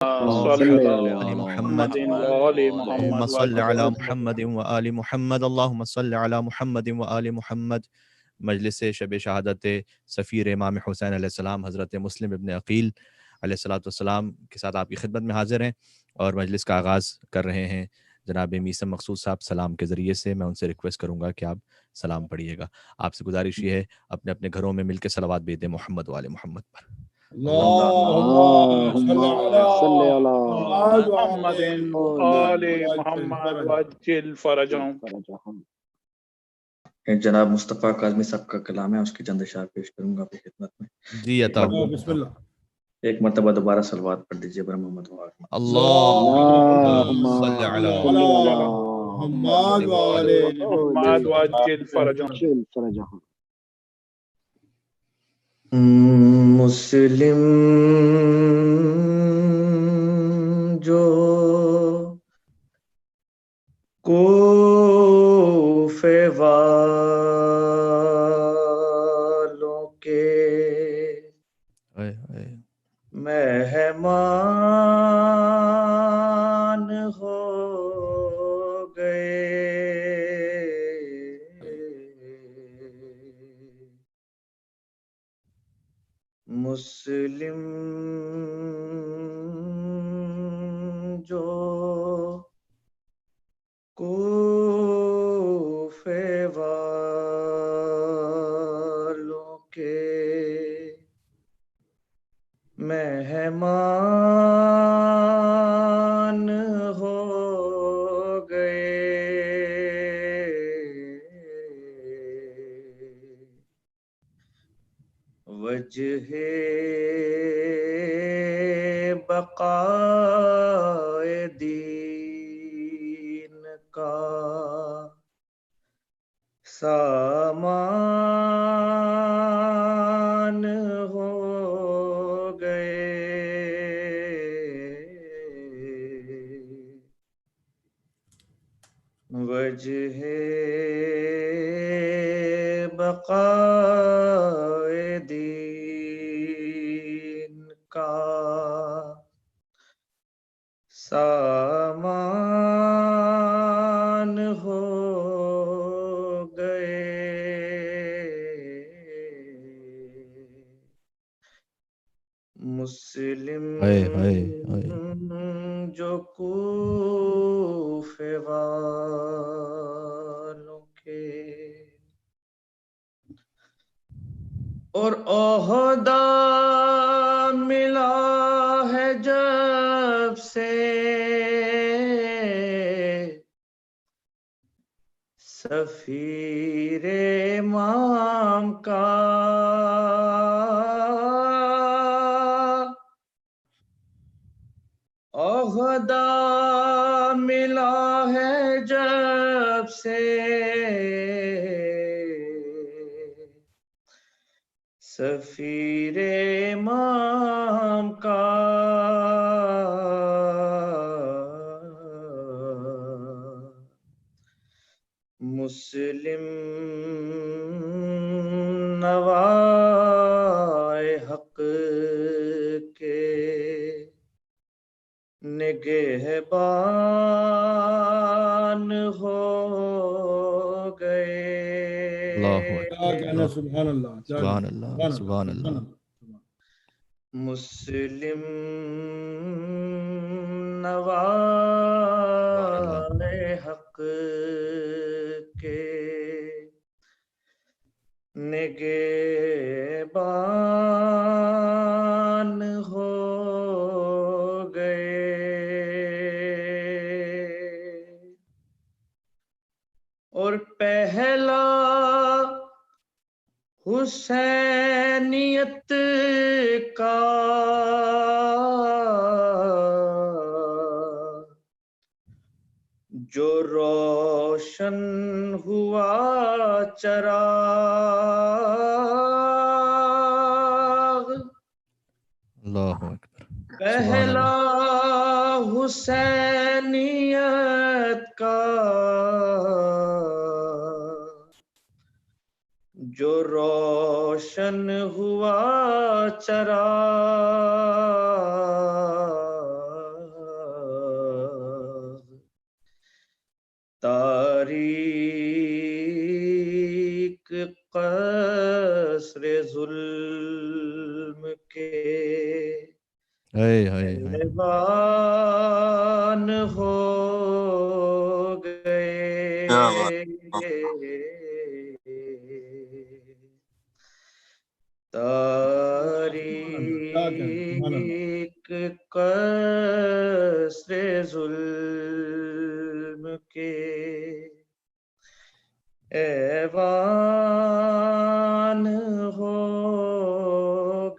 صل صلی علی علی محمد محمد وآل اللهم محمد صل علی وعجل محمد وآل محمد اللهم صل علی محمد وآل محمد۔ مجلس شب شہادت سفیر امام حسین علیہ السلام حضرت مسلم ابن عقیل علیہ الصلوۃ والسلام کے ساتھ آپ کی خدمت میں حاضر ہیں اور مجلس کا آغاز کر رہے ہیں جناب میثم مقصود صاحب سلام کے ذریعے سے۔ میں ان سے ریکویسٹ کروں گا کہ آپ سلام پڑھیے گا۔ آپ سے گزارش یہ ہے اپنے اپنے گھروں میں مل کے صلوات بھیج دیں محمد وآل محمد پر۔ اللهم صل علی محمد آل آل محمد وعجل فرجهم۔ جناب مصطفیٰ کاظمی صاحب کا کلام ہے، اس کی چند اشعار پیش کروں گا آپ کی خدمت میں۔ جی عطا بسم اللہ۔ ایک مرتبہ دوبارہ صلوات پڑھ دیجیے بر محمد و آل محمد۔ اللهم صل علی محمد وآل محمد وعجل فرجهم۔ عجل فرجهم۔ مسلم جو کوفے والوں کے مہمان ہو گئے، مسلم جو کوفے والوں کے مہمان ہو گئے، وجہ بقائے دین کا سامان ہو گئے، وجہ بقائے دین کا سامان ہو گئے، مسلم جو کوفے والوں کے، اور عہدہ ملا ہے جب سے سفیر امام کا، عہدہ ملا ہے جب سے سفیر امام کا، مسلم نوائے حق کے نگہبان ہو گئے، سبحان اللہ سبحان اللہ سبحان اللہ۔ مسلم نوائے حق کے نگہبان ہو گئے، اور پہلا حسینیت کا جو روشن ہوا چراغ، اللہ اکبر، پہلا حسینیت کا جو روشن ہوا چراغ، قصر ظلم کے ایوان ہو گئے تاریک قصر ظلم کے ایوان ہو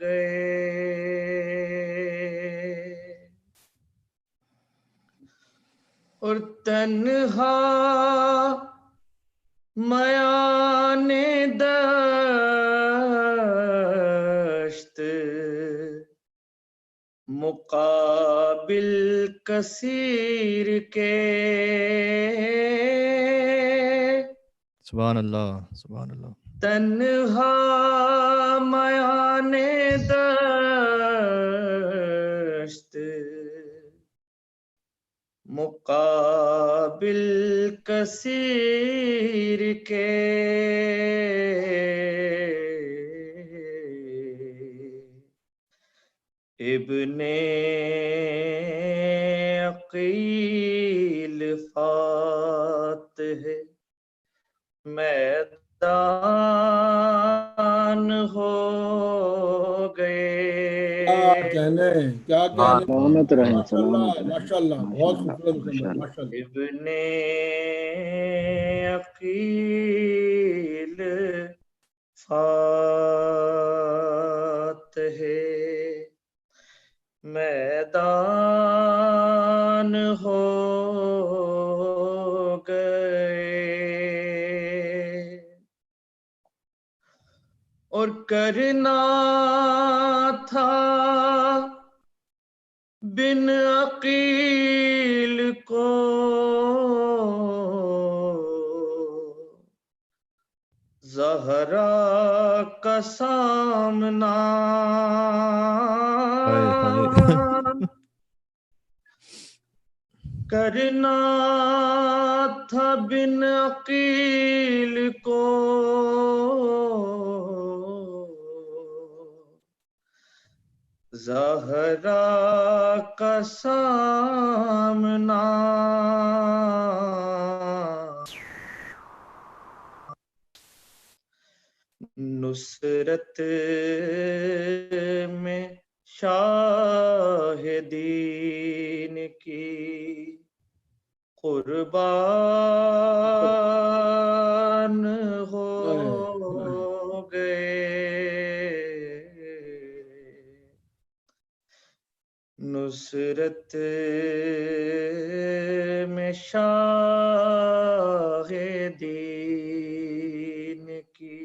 گئے اور تنہا میان دشت مقابل کثیر کے سبحان اللہ سبحان اللہ تنہا میان دشت مقابل کثیر کے ابن عقیل فاتح میدان ہو گئے کیا کہنے سلامت رہیں سلامت رہیں ماشاء اللہ بہت خوبصورت ماشاء اللہ ابن عقیل فاتح میدان ہو گئے اور کرنا تھا بن عقیل کو زہرا کا سامنا کرنا تھا بن عقیل کو زہرا کا سامنا نصرت میں شاہ دین کی قربان ہو گئے نصرت میں شاہ دین کی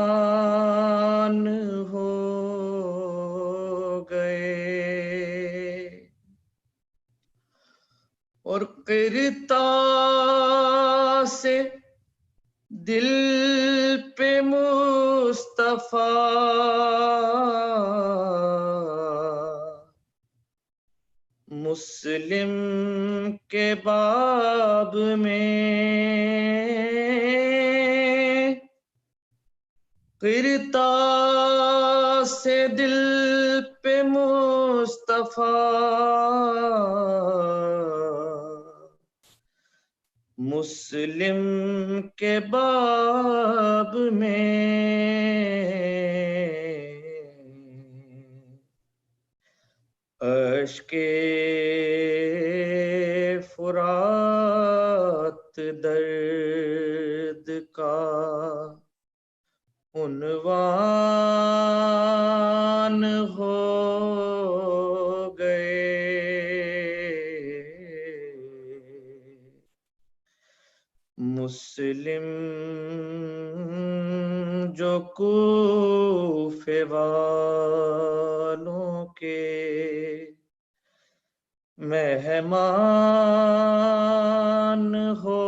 قربان ہو گئے اور قرطاس سے دل پہ مصطفیٰ مسلم کے باب میں قرطاس سے دل پہ مصطفیٰ مسلم کے باب میں اشک فرات درد کا عنوان ہو گئے مسلم جو کوفے والوں کے مہمان ہو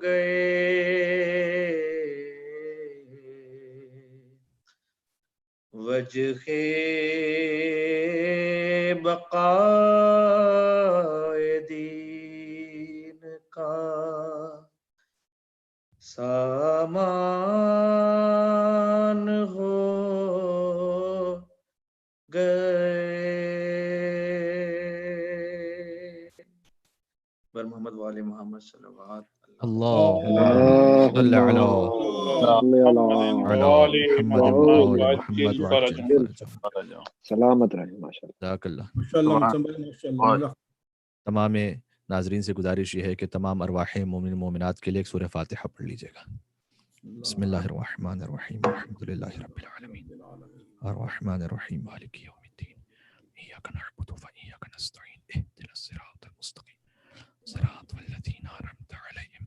گئے وجہ بقائے دین کا سامان ہو گئے بر محمد وآل محمد صلوات اللهم صل على محمد وآل محمد وعجل فرجهم. سلامت رہے ماشاء اللہ. جزاک اللہ. ماشاءاللہ ماشاءاللہ. تمام ناظرین سے گزارش یہ ہے کہ تمام ارواح مومن مومنات کے لیے ایک سورہ فاتحہ پڑھ لیجیے گا. بسم اللہ الرحمن الرحیم الحمد للہ رب العالمین الرحمن الرحیم مالک یوم الدین ایاک نعبد وایاک نستعین اهدنا الصراط المستقیم صراط الذین انعمت علیہم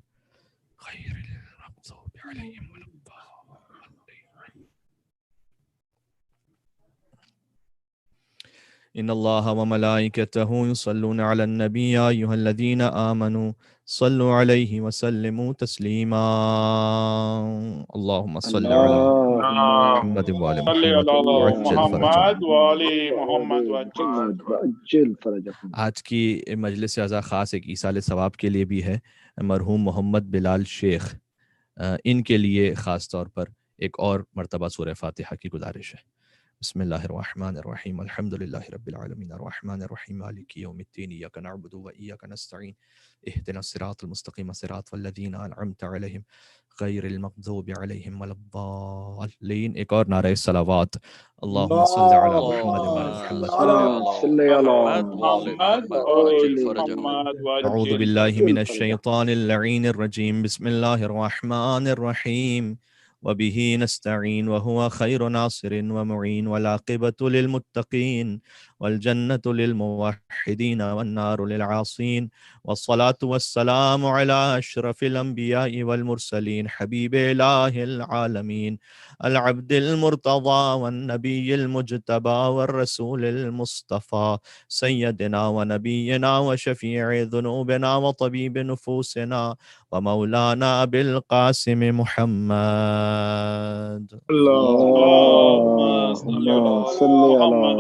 غیر المغضوب علیہم ولا الضالین. ان اللہ وملائکتہ یصلون علی النبی یا ایھا الذین آمنوا صلوا علیہ وسلموا تسلیما. اللہم صل علی محمد وآل محمد وعجل فرجهم. آج کی مجلس اعزا خاص ایک ایصال ثواب کے لیے بھی ہے. مرحوم محمد بلال شیخ ان کے لیے خاص طور پر ایک اور مرتبہ سورہ فاتحہ کی گزارش ہے. بسم اللہ الرحمن الرحیم الحمد للہ رب العالمین الرحمن الرحیم مالک یوم الدین ایاک نعبد وایاک نستعین اهدنا الصراط المستقیم صراط الذین انعمت علیہم غیر المغضوب علیہم ولا الضالین. ایک اور نعرہ صلوات. اللہم صل علی محمد وعلی محمد. اعوذ باللہ من الشیطان اللعین الرجیم. بسم اللہ الرحمن الرحیم وبه نستعين وهو خير ناصر ومعين والعاقبة للمتقين والجنة للموحدين والنار للعاصين والصلاة والسلام على أشرف الأنبياء والمرسلين حبيب إله العالمين العبد المرتضى والنبي المجتبى والرسول المصطفى سيدنا ونبينا وشفيع ذنوبنا وطبيب نفوسنا ومولانا أبي القاسم محمد. اللهم صل على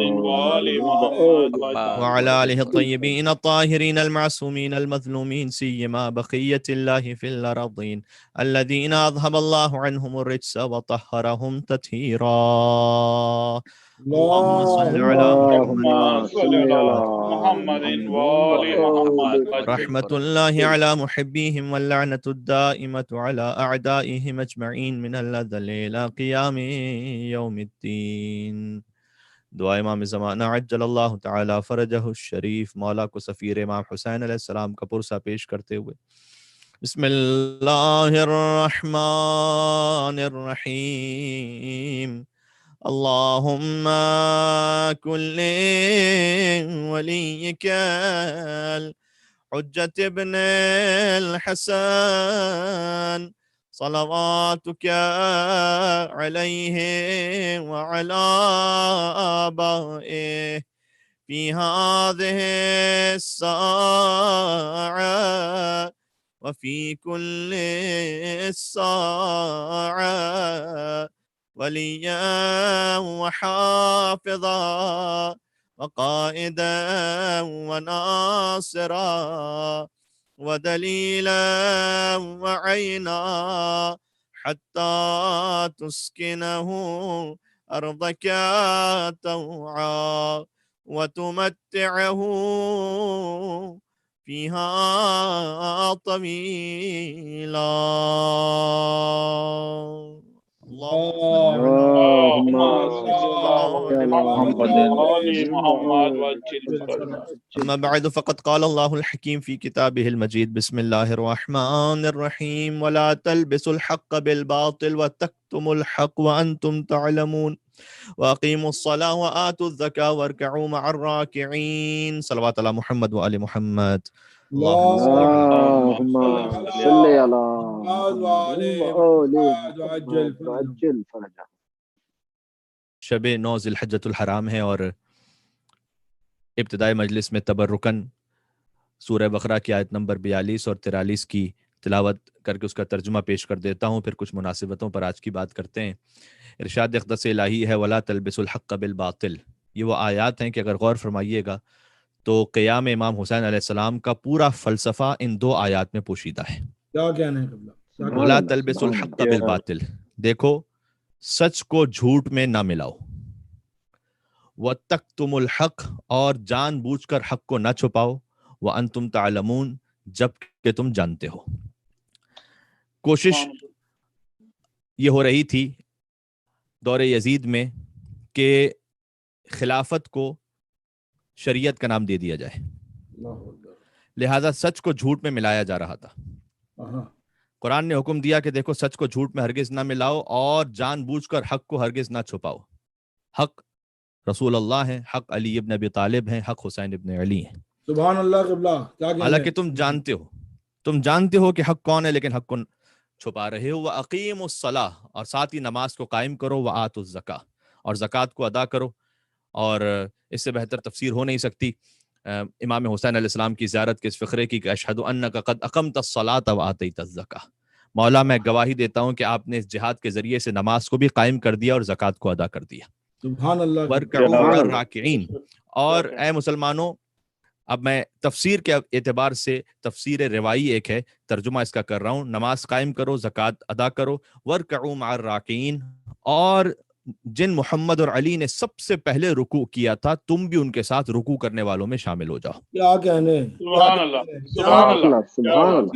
وعلى آله الطيبين الطاهرين المعصومين المظلومين سيما بقية الله في الأرضين الذين أذهب الله عنهم الرجس وطهرهم تطهيرا. اللهم صل على محمد وآل محمد. رحمة الله على محبيهم واللعنة الدائمة على أعدائهم أجمعين من الأذل إلى قيام يوم الدين. دعا امام زمانہ عجل اللہ تعالی فرجہ الشریف مولا کو سفیر امام حسین علیہ السلام کا پرسہ پیش کرتے ہوئے بسم اللہ الرحمن الرحیم. اللہم کل ولیک الحجت ابن الحسن صلواتك عليه وعلى آبائه في هذه الساعة وفي كل الساعة وليا وحافظا وقائدا وناصرا ودليلا وعينا حتى تسكنه أرضك طوعا وتمتعه فيها طويلا. اللهم أما بعد فقد قال الله الحكيم في كتابه المجيد بسم الله الرحمن الرحيم ولا تلبسوا الحق بالباطل وتكتموا الحق وأنتم تعلمون وأقيموا الصلاة وآتوا الزكاة واركعوا مع الراكعين. صلوات على محمد وآل محمد. اللهم صل على وعجل فرجهم. شب 9 ذی الحجۃ الحرام ہے اور ابتدائی مجلس میں تبرکن سورہ بقرہ کی آیت نمبر 42 اور 43 کی تلاوت کر کے اس کا ترجمہ پیش کر دیتا ہوں، پھر کچھ مناسبتوں پر آج کی بات کرتے ہیں. ارشاد اقدس الہی ہے وَلَا تَلْبِسُوا الْحَقَّ بِالْبَاطِلِ. یہ وہ آیات ہیں کہ اگر غور فرمائیے گا تو قیام امام حسین علیہ السلام کا پورا فلسفہ ان 2 آیات میں پوشیدہ ہے. کیا کہنا ہے قبلہ؟ لا تلبسوا الحق بالباطل، دیکھو سچ کو جھوٹ میں نہ ملاؤ، وَتَكْتُمُ الْحَقَّ، اور جان بوجھ کر حق کو نہ چھپاؤ، وَأَنْتُمْ تَعْلَمُونَ، جب کہ تم جانتے ہو۔ کوشش یہ ہو رہی تھی دور یزید میں کہ خلافت کو شریعت کا نام دے دیا جائے، لہذا سچ کو جھوٹ میں ملایا جا رہا تھا۔ قرآن نے حکم دیا کہ دیکھو سچ کو جھوٹ میں ہرگز نہ ملاؤ اور جان بوجھ کر حق کو ہرگز نہ چھپاؤ۔ حق رسول اللہ ہیں، حق علی ابن ابی طالب ہیں، حق حسین ابن علی ہیں۔ سبحان اللہ قبلہ، کیا کہنا ہے؟ حالانکہ تم جانتے ہو کہ حق کون ہے، لیکن حق کو چھپا رہے ہو۔ وَأَقِیمُوا الصَّلَاةَ، اور ساتھ ہی نماز کو قائم کرو، وَآتُوا الزَّکَاةَ، اور زکوٰۃ کو ادا کرو۔ اور اس سے بہتر تفسیر ہو نہیں سکتی امام حسین علیہ السلام کی زیارت کے اس فقرے کی کہ اشہد انک قد اقمت الصلاۃ وآتیت الزکاۃ، مولا میں گواہی دیتا ہوں کہ آپ نے اس جہاد کے ذریعے سے نماز کو بھی قائم کر دیا اور زکوٰۃ کو ادا کر دیا۔ سبحان اللہ۔ وَارْكَعُوا مَعَ الرَّاكِعِينَ، اور اے مسلمانوں، اب میں تفسیر کے اعتبار سے تفسیر روائی ایک ہے، ترجمہ اس کا کر رہا ہوں۔ نماز قائم کرو، زکوٰۃ ادا کرو، وَارْكَعُوا مَعَ الرَّاكِعِينَ، اور جن محمد اور علی نے سب سے پہلے رکوع کیا تھا تم بھی ان کے ساتھ رکوع کرنے والوں میں شامل ہو جاؤ۔ کیا کہنے، سبحان اللہ، سبحان اللہ، سبحان اللہ۔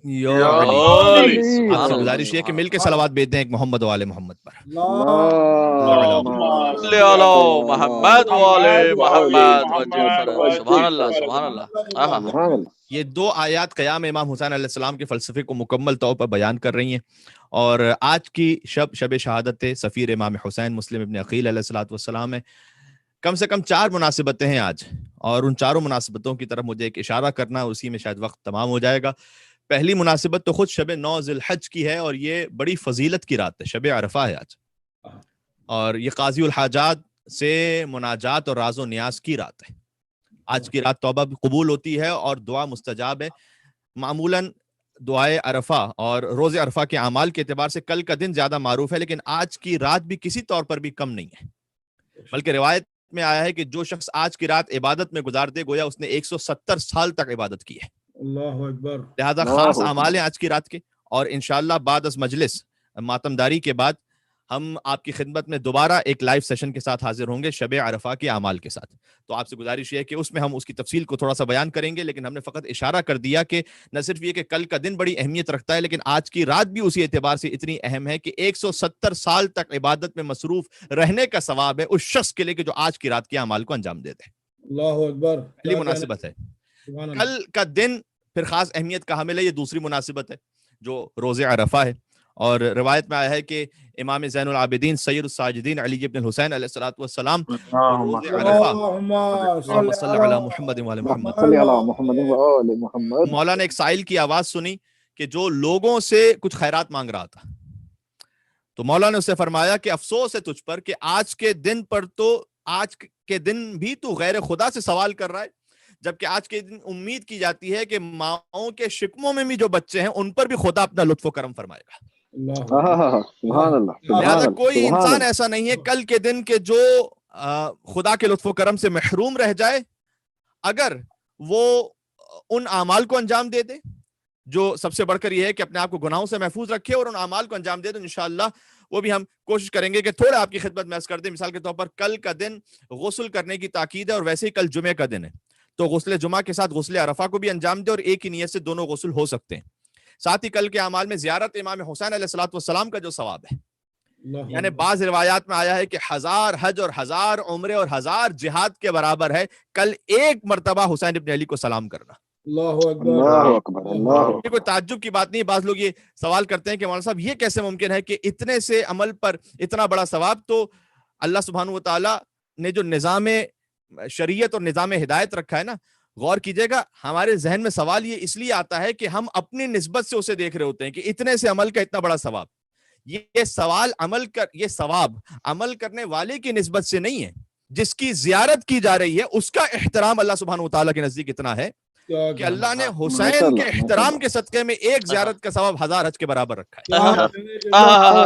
یا علی، آپ سے گزارش یہ کہ مل کے صلوات بھیج دیں ایک محمد و آل محمد پر۔ صلی علی محمد و آل محمد وجل فرج۔ سبحان اللہ، سبحان اللہ۔ سبحان اللہ۔ یہ دو آیات قیام امام حسین علیہ السلام کے فلسفے کو مکمل طور پر بیان کر رہی ہیں، اور آج کی شب شہادت سفیر امام حسین مسلم ابن عقیل علیہ الصلوۃ والسلام ہے۔ کم سے کم 4 مناسبتیں ہیں آج، اور ان چاروں مناسبتوں کی طرف مجھے ایک اشارہ کرنا، اسی میں شاید وقت تمام ہو جائے گا۔ پہلی مناسبت تو خود شب 9 ذی الحج کی ہے، اور یہ بڑی فضیلت کی رات ہے، شب عرفہ ہے آج، اور یہ قاضی الحاجات سے مناجات اور راز و نیاز کی رات ہے۔ آج کی رات توبہ قبول ہوتی ہے اور دعا مستجاب ہے۔ معمولاً دعائے عرفہ اور روز عرفہ کے اعمال کے اعتبار سے کل کا دن زیادہ معروف ہے، لیکن آج کی رات بھی کسی طور پر بھی کم نہیں ہے، بلکہ روایت میں آیا ہے کہ جو شخص آج کی رات عبادت میں گزار دے گویا اس نے 170 سال تک عبادت کی ہے۔ اللہ اکبر۔ لہذا خاص اعمال ہیں آج کی رات کے، اور انشاءاللہ بعد از مجلس ماتمداری کے بعد ہم آپ کی خدمت میں دوبارہ ایک لائیو سیشن کے ساتھ حاضر ہوں گے شب عرفہ کے اعمال کے ساتھ۔ تو آپ سے گزارش یہ ہے کہ اس میں ہم اس کی تفصیل کو تھوڑا سا بیان کریں گے، لیکن ہم نے فقط اشارہ کر دیا کہ نہ صرف یہ کہ کل کا دن بڑی اہمیت رکھتا ہے، لیکن آج کی رات بھی اسی اعتبار سے اتنی اہم ہے کہ 170 سال تک عبادت میں مصروف رہنے کا ثواب ہے اس شخص کے لیے کہ جو آج کی رات کے اعمال کو انجام دے دے۔ اللہ اکبر۔ پہلی مناسبت ہے۔ سبحان اللہ۔ کل کا دن پھر خاص اہمیت کا حامل ہے، یہ دوسری مناسبت ہے جو روز عرفہ ہے، اور روایت میں آیا ہے کہ امام زین العابدین سید الساجدین علی ابن الحسین علیہ الصلوۃ والسلام روز عرفہ، اللہم صلی علی محمد و آل محمد، صلی علی محمد و آل محمد، مولا نے ایک سائل کی آواز سنی کہ جو لوگوں سے کچھ خیرات مانگ رہا تھا، تو مولا نے اسے فرمایا کہ افسوس ہے تجھ پر کہ آج کے دن بھی تو غیر خدا سے سوال کر رہا ہے، جبکہ آج کے دن امید کی جاتی ہے کہ ماؤں کے شکموں میں بھی جو بچے ہیں ان پر بھی خدا اپنا لطف و کرم فرمائے گا۔ سبحان اللہ۔ لہذا کوئی انسان ایسا نہیں ہے کل کے دن کے جو خدا کے لطف و کرم سے محروم رہ جائے، اگر وہ ان اعمال کو انجام دے دے، جو سب سے بڑھ کر یہ ہے کہ اپنے آپ کو گناہوں سے محفوظ رکھے اور ان اعمال کو انجام دے دے، انشاءاللہ وہ بھی ہم کوشش کریں گے کہ تھوڑا آپ کی خدمت میں عرض کر دیں۔ مثال کے طور پر کل کا دن غسل کرنے کی تاکید ہے، اور ویسے ہی کل جمعے کا دن ہے، تو غسل جمعہ کے ساتھ غسل عرفہ کو بھی انجام دے، اور ایک ہی نیت سے دونوں غسل ہو سکتے ہیں۔ ساتھ ہی کل کے اعمال میں زیارت امام حسین علیہ الصلوۃ والسلام کا جو ثواب ہے، یعنی بعض روایات میں آیا ہے کہ 1000 حج اور 1000 عمرے اور 1000 جہاد کے برابر ہے کل ایک مرتبہ حسین ابن علی کو سلام کرنا۔ اللہ اکبر۔ اللہ اکبر۔ اللہ یہ کوئی تعجب کی بات نہیں۔ بعض لوگ یہ سوال کرتے ہیں کہ مولانا صاحب یہ کیسے ممکن ہے کہ اتنے سے عمل پر اتنا بڑا ثواب؟ تو اللہ سبحانہ و تعالیٰ نے جو نظام شریعت اور نظام ہدایت رکھا ہے نا، غور کیجئے گا، ہمارے ذہن میں سوال یہ اس لیے آتا ہے کہ ہم اپنی نسبت سے اسے دیکھ رہے ہوتے ہیں کہ اتنے سے عمل کا اتنا بڑا ثواب۔ یہ ثواب عمل کرنے والے کی نسبت سے نہیں ہے، جس کی زیارت کی جا رہی ہے اس کا احترام اللہ سبحانہ و تعالیٰ کے نزدیک اتنا ہے کہ اللہ نے حسین کے احترام کے صدقے میں ایک زیارت کا ثواب 1000 حج کے برابر رکھا ہے.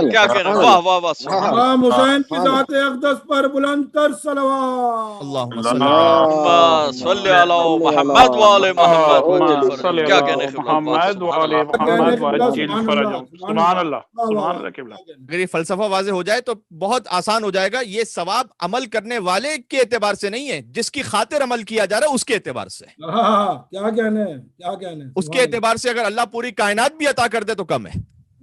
کیا کہہ رہے ہیں؟ واہ واہ واہ سبحان اللہ. امام حسین کی ذات اقدس پر بلند تر صلوات. اللہم صلی اللہ صلی علی محمد وآل محمد وجل فرج. کیا کہنے محمد وآل محمد وجل فرج. سبحان اللہ سبحان اللہ قبلہ. اگر یہ فلسفہ واضح ہو جائے تو بہت آسان ہو جائے گا. یہ ثواب عمل کرنے والے کے اعتبار سے نہیں ہے، جس کی خاطر عمل کیا جا رہا ہے اس کے اعتبار سے. کیا کہنے کیا کہنے اس کے اعتبار سے اگر اللہ پوری کائنات بھی عطا کر دے تو کم ہے.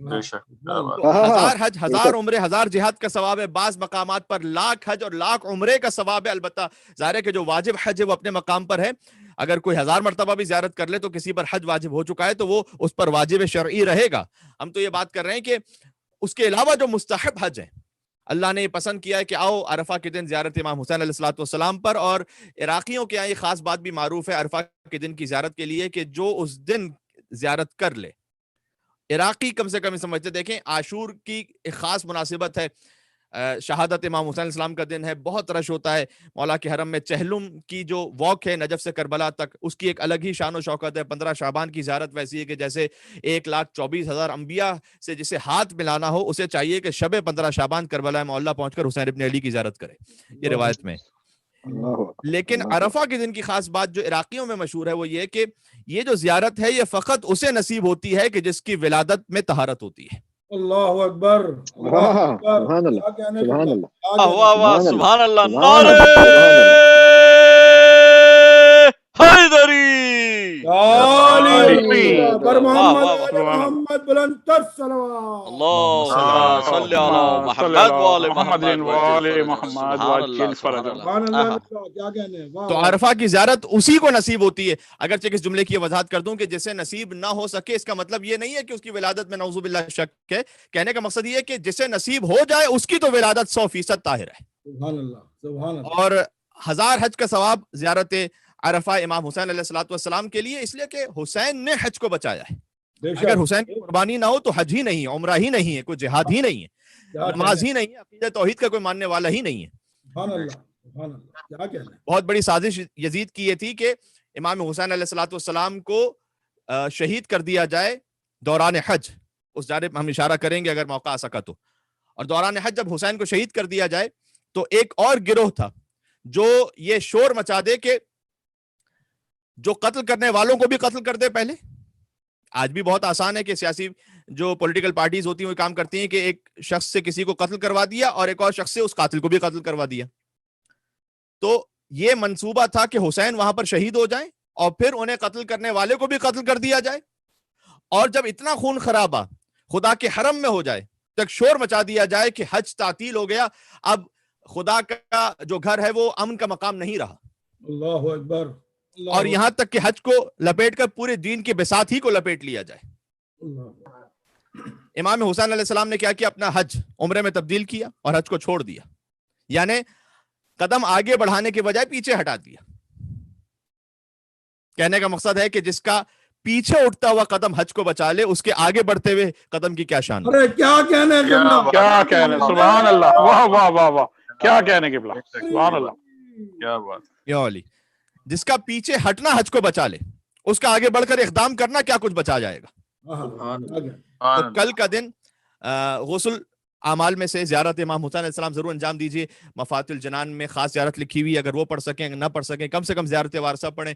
بے شک. 1000 حج، 1000 عمرے، 1000 جہاد کا ثواب ہے. بعض مقامات پر 1,00,000 حج اور 1,00,000 عمرے کا ثواب ہے. البتہ ظاہر ہے کہ جو واجب حج ہے وہ اپنے مقام پر ہے. اگر کوئی 1000 مرتبہ بھی زیارت کر لے تو کسی پر حج واجب ہو چکا ہے تو وہ اس پر واجب شرعی رہے گا. ہم تو یہ بات کر رہے ہیں کہ اس کے علاوہ جو مستحب حج ہے اللہ نے یہ پسند کیا ہے کہ آؤ عرفہ کے دن زیارت امام حسین علیہ السلام پر. اور عراقیوں کے یہاں یہ خاص بات بھی معروف ہے عرفہ کے دن کی زیارت کے لیے کہ جو اس دن زیارت کر لے، عراقی کم سے کم سمجھتے. دیکھیں عاشور کی ایک خاص مناسبت ہے، شہادت امام حسین علیہ السلام کا دن ہے، بہت رش ہوتا ہے. مولا کے حرم میں چہلم کی جو واک ہے نجف سے کربلا تک، اس کی ایک الگ ہی شان و شوکت ہے. 15 شعبان کی زیارت ویسی ہے کہ جیسے 1,24,000 انبیاء سے جسے ہاتھ ملانا ہو، اسے چاہیے کہ شب 15 شعبان کربلا معلیٰ پہنچ کر حسین ابن علی کی زیارت کرے. یہ روایت میں. لیکن عرفہ کے دن کی خاص بات جو عراقیوں میں مشہور ہے وہ یہ کہ یہ جو زیارت ہے یہ فقط اسے نصیب ہوتی ہے کہ جس کی ولادت میں طہارت ہوتی ہے. اللہ اکبر. سبحان اللہ سبحان اللہ. واہ واہ سبحان اللہ. نعرہ حیدری. محمد بلند تر صلوات. اللہ صلی علی محمد وآل محمد وآل محمد وجل فرج. کیا کہنے. تو عرفہ کی زیارت اسی کو نصیب ہوتی ہے. اگرچہ اس جملے کی وضاحت کر دوں کہ جسے نصیب نہ ہو سکے اس کا مطلب یہ نہیں ہے کہ اس کی ولادت میں نعوذ باللہ شک ہے. کہنے کا مقصد یہ ہے کہ جسے نصیب ہو جائے اس کی تو ولادت 100% طاہر ہے. سبحان اللہ سبحان اللہ. اور 1000 حج کا ثواب زیارت عرفہ امام حسین علیہ السلام کے لیے، اس لیے کہ حسین نے حج کو بچایا ہے. اگر حسین کی قربانی نہ ہو تو حج ہی نہیں ہے، عمرہ ہی نہیں ہے، کوئی جہاد ہی نہیں ہے، نماز ہی نہیں ہے، عقیدہ توحید کا کوئی ماننے والا ہی نہیں ہے. سبحان اللہ سبحان اللہ. کیا کہنا. بہت بڑی سازش یزید کی یہ تھی کہ امام حسین علیہ السلام کو شہید کر دیا جائے دوران حج. اس جانب ہم اشارہ کریں گے اگر موقع آ سکا تو. اور دوران حج جب حسین کو شہید کر دیا جائے تو ایک اور گروہ تھا جو یہ شور مچا دے کہ جو قتل کرنے والوں کو بھی قتل کر دے. پہلے آج بھی بہت آسان ہے کہ سیاسی جو پولیٹیکل پارٹیز ہوتی ہیں وہ کام کرتی ہیں کہ ایک شخص سے کسی کو قتل کروا دیا اور ایک اور شخص سے اس قاتل کو بھی قتل کروا دیا. تو یہ منصوبہ تھا کہ حسین وہاں پر شہید ہو جائیں اور پھر انہیں قتل کرنے والے کو بھی قتل کر دیا جائے. اور جب اتنا خون خرابہ خدا کے حرم میں ہو جائے تو ایک شور مچا دیا جائے کہ حج تعطیل ہو گیا، اب خدا کا جو گھر ہے وہ امن کا مقام نہیں رہا. اللہ اکبر. اور یہاں تک کہ حج کو لپیٹ کر پورے دین کے بساط ہی کو لپیٹ لیا جائے. امام حسین علیہ السلام نے کیا اپنا حج عمرے میں تبدیل کیا اور حج کو چھوڑ دیا. یعنی قدم آگے بڑھانے کے بجائے پیچھے ہٹا دیا. کہنے کا مقصد ہے کہ جس کا پیچھے اٹھتا ہوا قدم حج کو بچا لے اس کے آگے بڑھتے ہوئے قدم کی کیا شان. کیا کہنے. کیا کہنے. سبحان اللہ. واہ واہ واہ واہ. کیا کہنے قبلہ. سبحان اللہ. کیا بات. یا علی جس کا پیچھے ہٹنا حج کو بچا لے اس کا آگے بڑھ کر اقدام کرنا کیا کچھ بچا جائے گا. تو کل کا دن غسل اعمال میں سے زیارت امام حسین علیہ السلام ضرور انجام دیجیے. مفاتح الجنان میں خاص زیارت لکھی ہوئی، اگر وہ پڑھ سکیں نہ پڑھ سکیں کم سے کم زیارت وارثہ پڑھیں.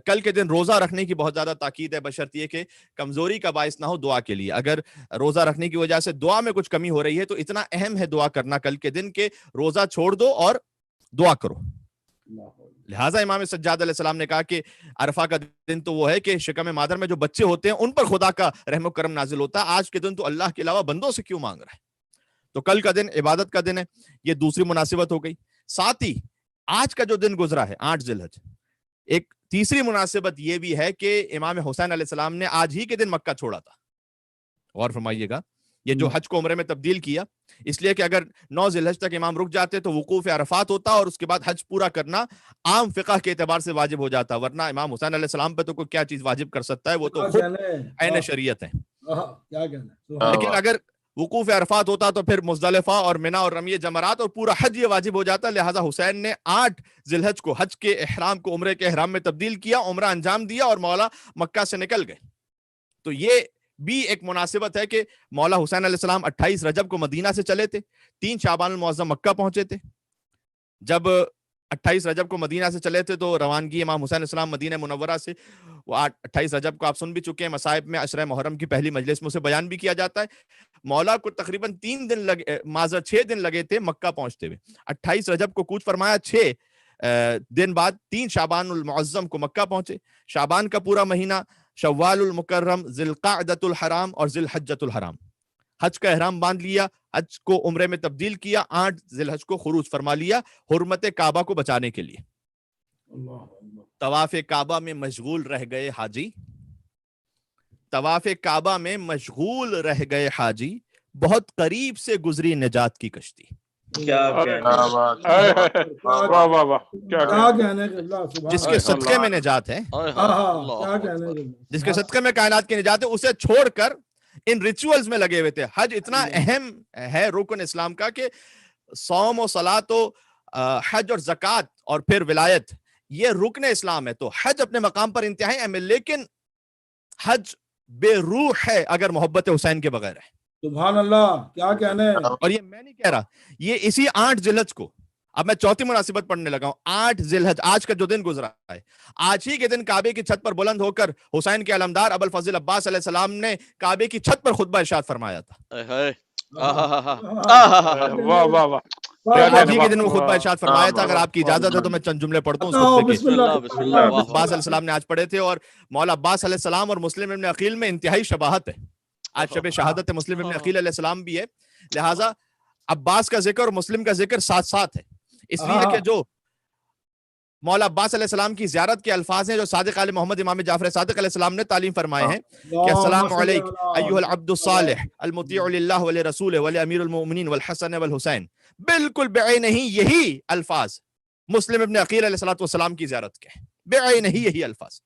کل کے دن روزہ رکھنے کی بہت زیادہ تاکید ہے، بشرط یہ کہ کمزوری کا باعث نہ ہو دعا کے لیے. اگر روزہ رکھنے کی وجہ سے دعا میں کچھ کمی ہو رہی ہے تو اتنا اہم ہے دعا کرنا کل کے دن کہ روزہ چھوڑ دو اور دعا کرو. لہٰذا امام سجاد علیہ السلام نے کہا کہ عرفہ کا دن تو وہ ہے کہ شکم مادر میں جو بچے ہوتے ہیں ان پر خدا کا رحم و کرم نازل ہوتا ہے. آج کے دن تو اللہ کے علاوہ بندوں سے کیوں مانگ رہا ہے. تو کل کا دن عبادت کا دن ہے، یہ دوسری مناسبت ہو گئی. ساتھ ہی آج کا جو دن گزرا ہے 8 ذی الحج، ایک تیسری مناسبت یہ بھی ہے کہ امام حسین علیہ السلام نے آج ہی کے دن مکہ چھوڑا تھا. غور فرمائیے گا، یہ جو حج کو عمرے میں تبدیل کیا اس لیے کہ اگر 9 ذی الحج تک امام رک جاتے تو وقوف عرفات ہوتا اور اس کے بعد حج پورا کرنا عام فقہ کے اعتبار سے واجب ہو جاتا، ورنہ امام حسین علیہ السلام پہ تو کوئی کیا چیز واجب کر سکتا ہے، وہ تو خود عین شریعت ہے. لیکن اگر وقوف عرفات ہوتا تو پھر مزدلفہ اور منا اور رمی جمرات اور پورا حج یہ واجب ہو جاتا. لہٰذا حسین نے 8 ذی الحج کو حج کے احرام کو عمرے کے احرام میں تبدیل کیا, عمرہ انجام دیا اور مولا مکہ سے نکل گئے. تو یہ بھی ایک مناسبت ہے کہ مولا حسین علیہ السلام 28 رجب کو مدینہ سے چلے تھے, 3 شعبان المعظم مکہ پہنچے تھے. جب 28 رجب کو مدینہ سے چلے تھے تو روانگی امام حسین علیہ السلام مدینہ منورہ سے, وہ 28 رجب کو آپ سن بھی چکے ہیں, مصائب میں عشرہ محرم کی پہلی مجلس میں اسے بیان بھی کیا جاتا ہے. مولا کو تقریباً 3 دن لگے, معذرت 6 دن لگے تھے مکہ پہنچتے ہوئے. 28 رجب کو کوچ فرمایا, 6 دن بعد 3 شعبان المعظم کو مکہ پہنچے. شعبان کا پورا مہینہ, شوال المکرم, ذی القعدۃ الحرام اور ذی الحجۃ الحرام, حج کا احرام باندھ لیا, حج کو عمرے میں تبدیل کیا, 8 ذی الحج کو خروج فرما لیا حرمت کعبہ کو بچانے کے لیے. طواف کعبہ میں مشغول رہ گئے حاجی, طواف کعبہ میں مشغول رہ گئے حاجی, بہت قریب سے گزری نجات کی کشتی. جس کے صدقے میں نجات ہے, جس کے صدقے میں کائنات کی نجات ہے, اسے چھوڑ کر ان ریچولز میں لگے ہوئے تھے. حج اتنا اہم ہے رکن اسلام کا کہ صوم و صلاۃ و حج اور زکوٰۃ اور پھر ولایت یہ رکن اسلام ہے. تو حج اپنے مقام پر انتہائی اہم ہے, لیکن حج بے روح ہے اگر محبت حسین کے بغیر ہے. سبحان اللہ, کیا کہنے. اور یہ میں نہیں کہہ رہا, یہ اسی 8 ذی الحج کو, اب میں چوتھی مناسبت پڑھنے لگا ہوں. 8 ذی الحج, آج کا جو دن گزرا ہے, آج ہی کے دن کعبے کی چھت پر بلند ہو کر حسین کے علمدار ابو الفضل عباس علیہ السلام نے کعبے کی چھت پر خطبہ ارشاد فرمایا تھا. آج ہی کے دن وہ خطبہ ارشاد فرمایا تھا. اگر آپ کی اجازت ہے تو میں چند جملے پڑھتا ہوں. عباس علیہ السلام نے آج پڑھے تھے, اور مولا عباس علیہ السلام اور مسلم ابن عقیل میں انتہائی شباہت ہے. آج شب شہادت مسلم ابن عقیل علیہ السلام بھی ہے, لہٰذا عباس کا ذکر اور مسلم کا ذکر ساتھ ساتھ ہے. اس لیے کہ جو مولا عباس علیہ السلام کی زیارت کے الفاظ ہیں جو صادق آل محمد امام جعفر صادق علیہ السلام نے تعلیم فرمائے ہیں کہ السلام علیک ایھا العبد الصالح المطیع للہ ولرسولہ ولامیر المؤمنین والحسن والحسین, بالکل بعینہ یہی الفاظ مسلم ابن عقیل علیہ السلام کی زیارت کے, بعینہ یہی الفاظ.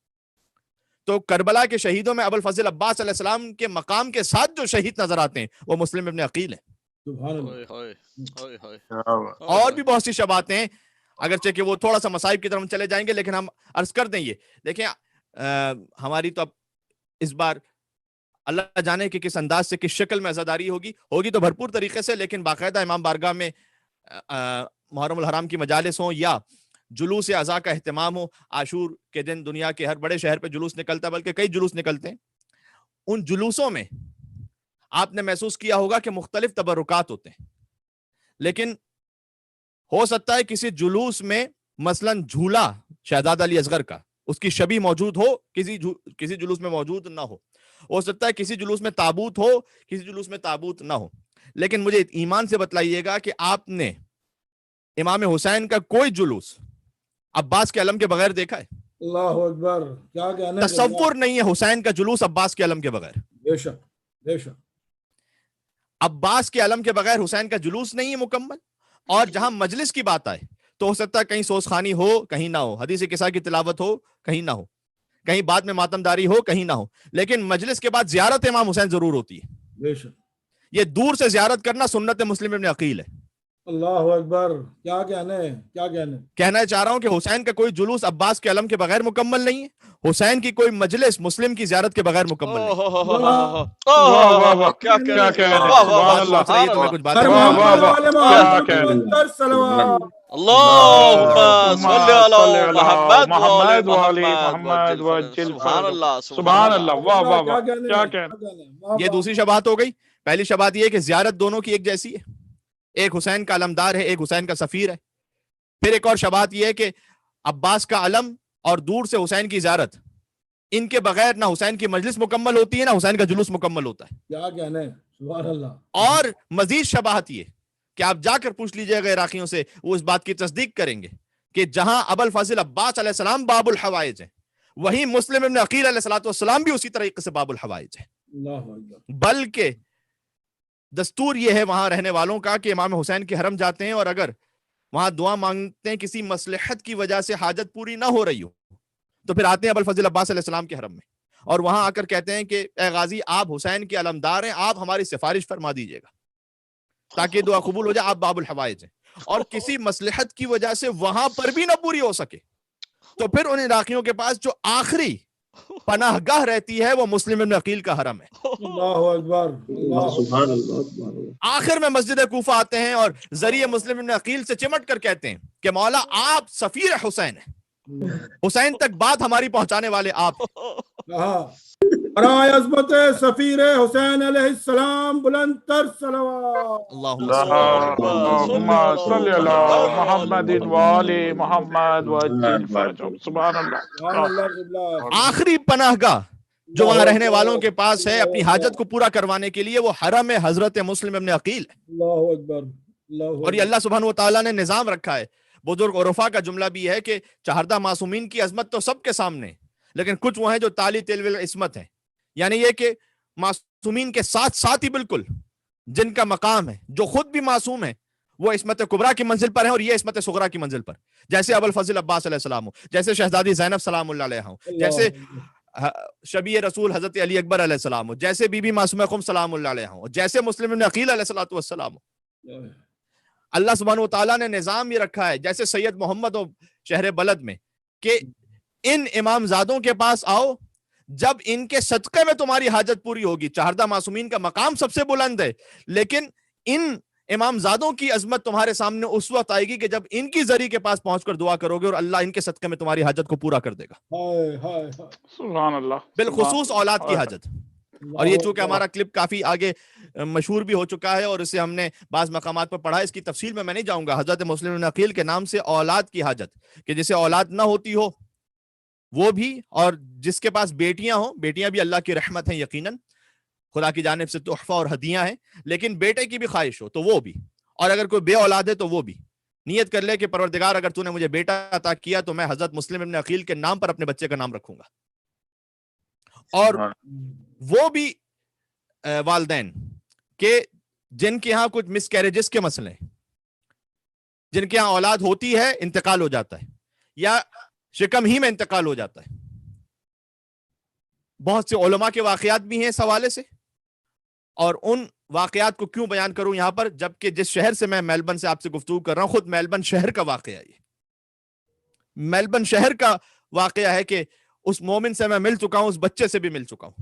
تو کربلا کے شہیدوں میں ابو الفضل عباس علیہ السلام کے مقام کے ساتھ جو شہید نظر آتے ہیں وہ مسلم ابن عقیل ہیں. اور بھی بہت سی شباتیں ہیں, اگرچہ کہ وہ تھوڑا سا مصائب کی طرف چلے جائیں گے, لیکن ہم عرض کر دیں. یہ دیکھیں ہماری تو اب اس بار اللہ جانے کہ کس انداز سے, کس شکل میں عزاداری ہوگی تو بھرپور طریقے سے, لیکن باقاعدہ امام بارگاہ میں محرم الحرام کی مجالس ہوں یا جلوس عزا کا اہتمام ہو. عاشور کے دن دنیا کے ہر بڑے شہر پہ جلوس نکلتا ہے, بلکہ کئی جلوس نکلتے ہیں. ان جلوسوں میں آپ نے محسوس کیا ہوگا کہ مختلف تبرکات ہوتے ہیں, لیکن ہو سکتا ہے کسی جلوس میں مثلاً جھولا شہزادہ علی اصغر کا, اس کی شبیہ موجود ہو, کسی جلوس میں موجود نہ ہو سکتا ہے کسی جلوس میں تابوت ہو, کسی جلوس میں تابوت نہ ہو. لیکن مجھے ایمان سے بتلائیے گا کہ آپ نے امام حسین کا کوئی جلوس عباس کے علم کے بغیر دیکھا ہے؟ اللہ اکبر, کیا کہنے. تصور نہیں ہے حسین کا جلوس عباس کے علم کے بغیر. بے شک بے شک, عباس کے علم کے بغیر حسین کا جلوس نہیں ہے مکمل. اور جہاں مجلس کی بات آئے تو ہو سکتا ہے کہیں سوز خانی ہو, کہیں نہ ہو, حدیث قصہ کی تلاوت ہو, کہیں نہ ہو, کہیں بعد میں ماتم داری ہو, کہیں نہ ہو, لیکن مجلس کے بعد زیارت امام حسین ضرور ہوتی ہے. بے شک, یہ دور سے زیارت کرنا سنت مسلم ابن عقیل ہے. اللہ اکبر, کیا کہنے, کیا کہنے. کہنا چاہ رہا ہوں کہ حسین کا کوئی جلوس عباس کے علم کے بغیر مکمل نہیں ہے, حسین کی کوئی مجلس مسلم کی زیارت کے بغیر مکمل نہیں. یہ دوسری شباہت ہو گئی. پہلی شباہت یہ کہ زیارت دونوں کی ایک جیسی ہے, ایک حسین کا علمدار ہے, ایک حسین کا سفیر ہے. پھر ایک اور شباہت یہ ہے کہ عباس کا علم اور دور سے حسین کی زیارت, ان کے بغیر نہ حسین کی مجلس مکمل ہوتی ہے نہ حسین کا جلوس مکمل ہوتا ہے. کیا کہنے, سبحان اللہ. اور مزید شباہت یہ کہ آپ جا کر پوچھ لیجئے گا عراقیوں سے, وہ اس بات کی تصدیق کریں گے کہ جہاں ابو الفضل عباس علیہ السلام باب الحوائج ہیں, وہیں مسلم ابن عقیل علیہ السلام بھی اسی طریقے سے باب الحوائج ہیں. بلکہ دستور یہ ہے وہاں رہنے والوں کا کہ امام حسین کے حرم جاتے ہیں, اور اگر وہاں دعا مانگتے ہیں کسی مصلحت کی وجہ سے حاجت پوری نہ ہو رہی ہو تو پھر آتے ہیں ابو الفضل عباس علیہ السلام کے حرم میں, اور وہاں آ کر کہتے ہیں کہ اے غازی آپ حسین کے علمدار ہیں, آپ ہماری سفارش فرما دیجیے گا تاکہ دعا قبول ہو جائے, آپ باب الحوائج ہیں. اور کسی مصلحت کی وجہ سے وہاں پر بھی نہ پوری ہو سکے تو پھر ان عراقیوں کے پاس جو آخری پناہ گاہ رہتی ہے وہ مسلم ابن عقیل کا حرم ہے. اللہ اکبر, سبحان اللہ. آخر میں مسجد کوفہ آتے ہیں اور ذریعے مسلم ابن عقیل سے چمٹ کر کہتے ہیں کہ مولا آپ سفیر حسین ہیں, حسین تک بات ہماری پہنچانے والے آپ ہیں. برائے عظمت سفیر حسین علیہ السلام بلند تر صلوات. اللہم صلی علی محمد وآل محمد وعجل فرجهم. سبحان اللہ. آخری پناہ گاہ جو وہاں رہنے والوں کے پاس ہے اپنی حاجت کو پورا کروانے کے لیے وہ حرم حضرت مسلم ابن عقیل ہے. اللہ اکبر. اور یہ اللہ سبحانہ وتعالیٰ نے نظام رکھا ہے. بزرگ عرفا کا جملہ بھی ہے کہ چہردہ معصومین کی عظمت تو سب کے سامنے, لیکن کچھ وہ ہیں جو تالی تلو العصمت ہیں, یعنی یہ کہ معصومین کے ساتھ ساتھ ہی بالکل جن کا مقام ہے, جو خود بھی معصوم ہیں وہ عصمت کبریٰ کی منزل پر ہیں اور یہ عصمت صغریٰ کی منزل پر, جیسے ابو الفضل عباس علیہ السلام ہو, جیسے شہزادی زینب سلام اللہ علیہ ہوں, جیسے شبیہ رسول حضرت علی اکبر علیہ السلام ہو, جیسے بی بی معصومہ خم سلام اللہ علیہ ہوں, جیسے مسلم ابن عقیل علیہ السلام ہو. اللہ سبحانہ وتعالیٰ نے نظام یہ رکھا ہے جیسے سید محمد ہو شہر بلد میں کہ ان امام زادوں کے پاس آؤ, جب ان کے صدقے میں تمہاری حاجت پوری ہوگی. چہردہ معصومین کا مقام سب سے بلند ہے, لیکن ان امام زادوں کی عظمت تمہارے سامنے اس وقت آئے گی کہ جب ان کی ذریعے کے پاس پہنچ کر دعا کرو گے اور اللہ ان کے صدقے میں تمہاری حاجت کو پورا کر دے گا. سبحان اللہ. بالخصوص اولاد کی حاجت. اور یہ چونکہ ہمارا کلپ کافی آگے مشہور بھی ہو چکا ہے اور اسے ہم نے بعض مقامات پر پڑھا, اس کی تفصیل میں نہیں جاؤں گا. حضرت مسلم بن عقیل کے نام سے اولاد کی حاجت, کہ جسے اولاد نہ ہوتی ہو وہ بھی, اور جس کے پاس بیٹیاں ہوں, بیٹیاں بھی اللہ کی رحمت ہیں یقیناً, خدا کی جانب سے تحفہ اور ہدیہ ہیں, لیکن بیٹے کی بھی خواہش ہو تو وہ بھی, اور اگر کوئی بے اولاد ہے تو وہ بھی نیت کر لے کہ پروردگار اگر تو نے مجھے بیٹا عطا کیا تو میں حضرت مسلم ابن عقیل کے نام پر اپنے بچے کا نام رکھوں گا. اور وہ بھی والدین کہ جن کے ہاں کچھ مس کیریجز کے مسئلے ہیں, جن کے ہاں اولاد ہوتی ہے انتقال ہو جاتا ہے یا شکم ہی میں انتقال ہو جاتا ہے. بہت سے علماء کے واقعات بھی ہیں اس حوالے سے, اور ان واقعات کو کیوں بیان کروں یہاں پر, جبکہ جس شہر سے میں میلبرن سے آپ سے گفتگو کر رہا ہوں, خود میلبرن شہر کا واقعہ ہے. یہ میلبرن شہر کا واقعہ ہے کہ اس مومن سے میں مل چکا ہوں, اس بچے سے بھی مل چکا ہوں,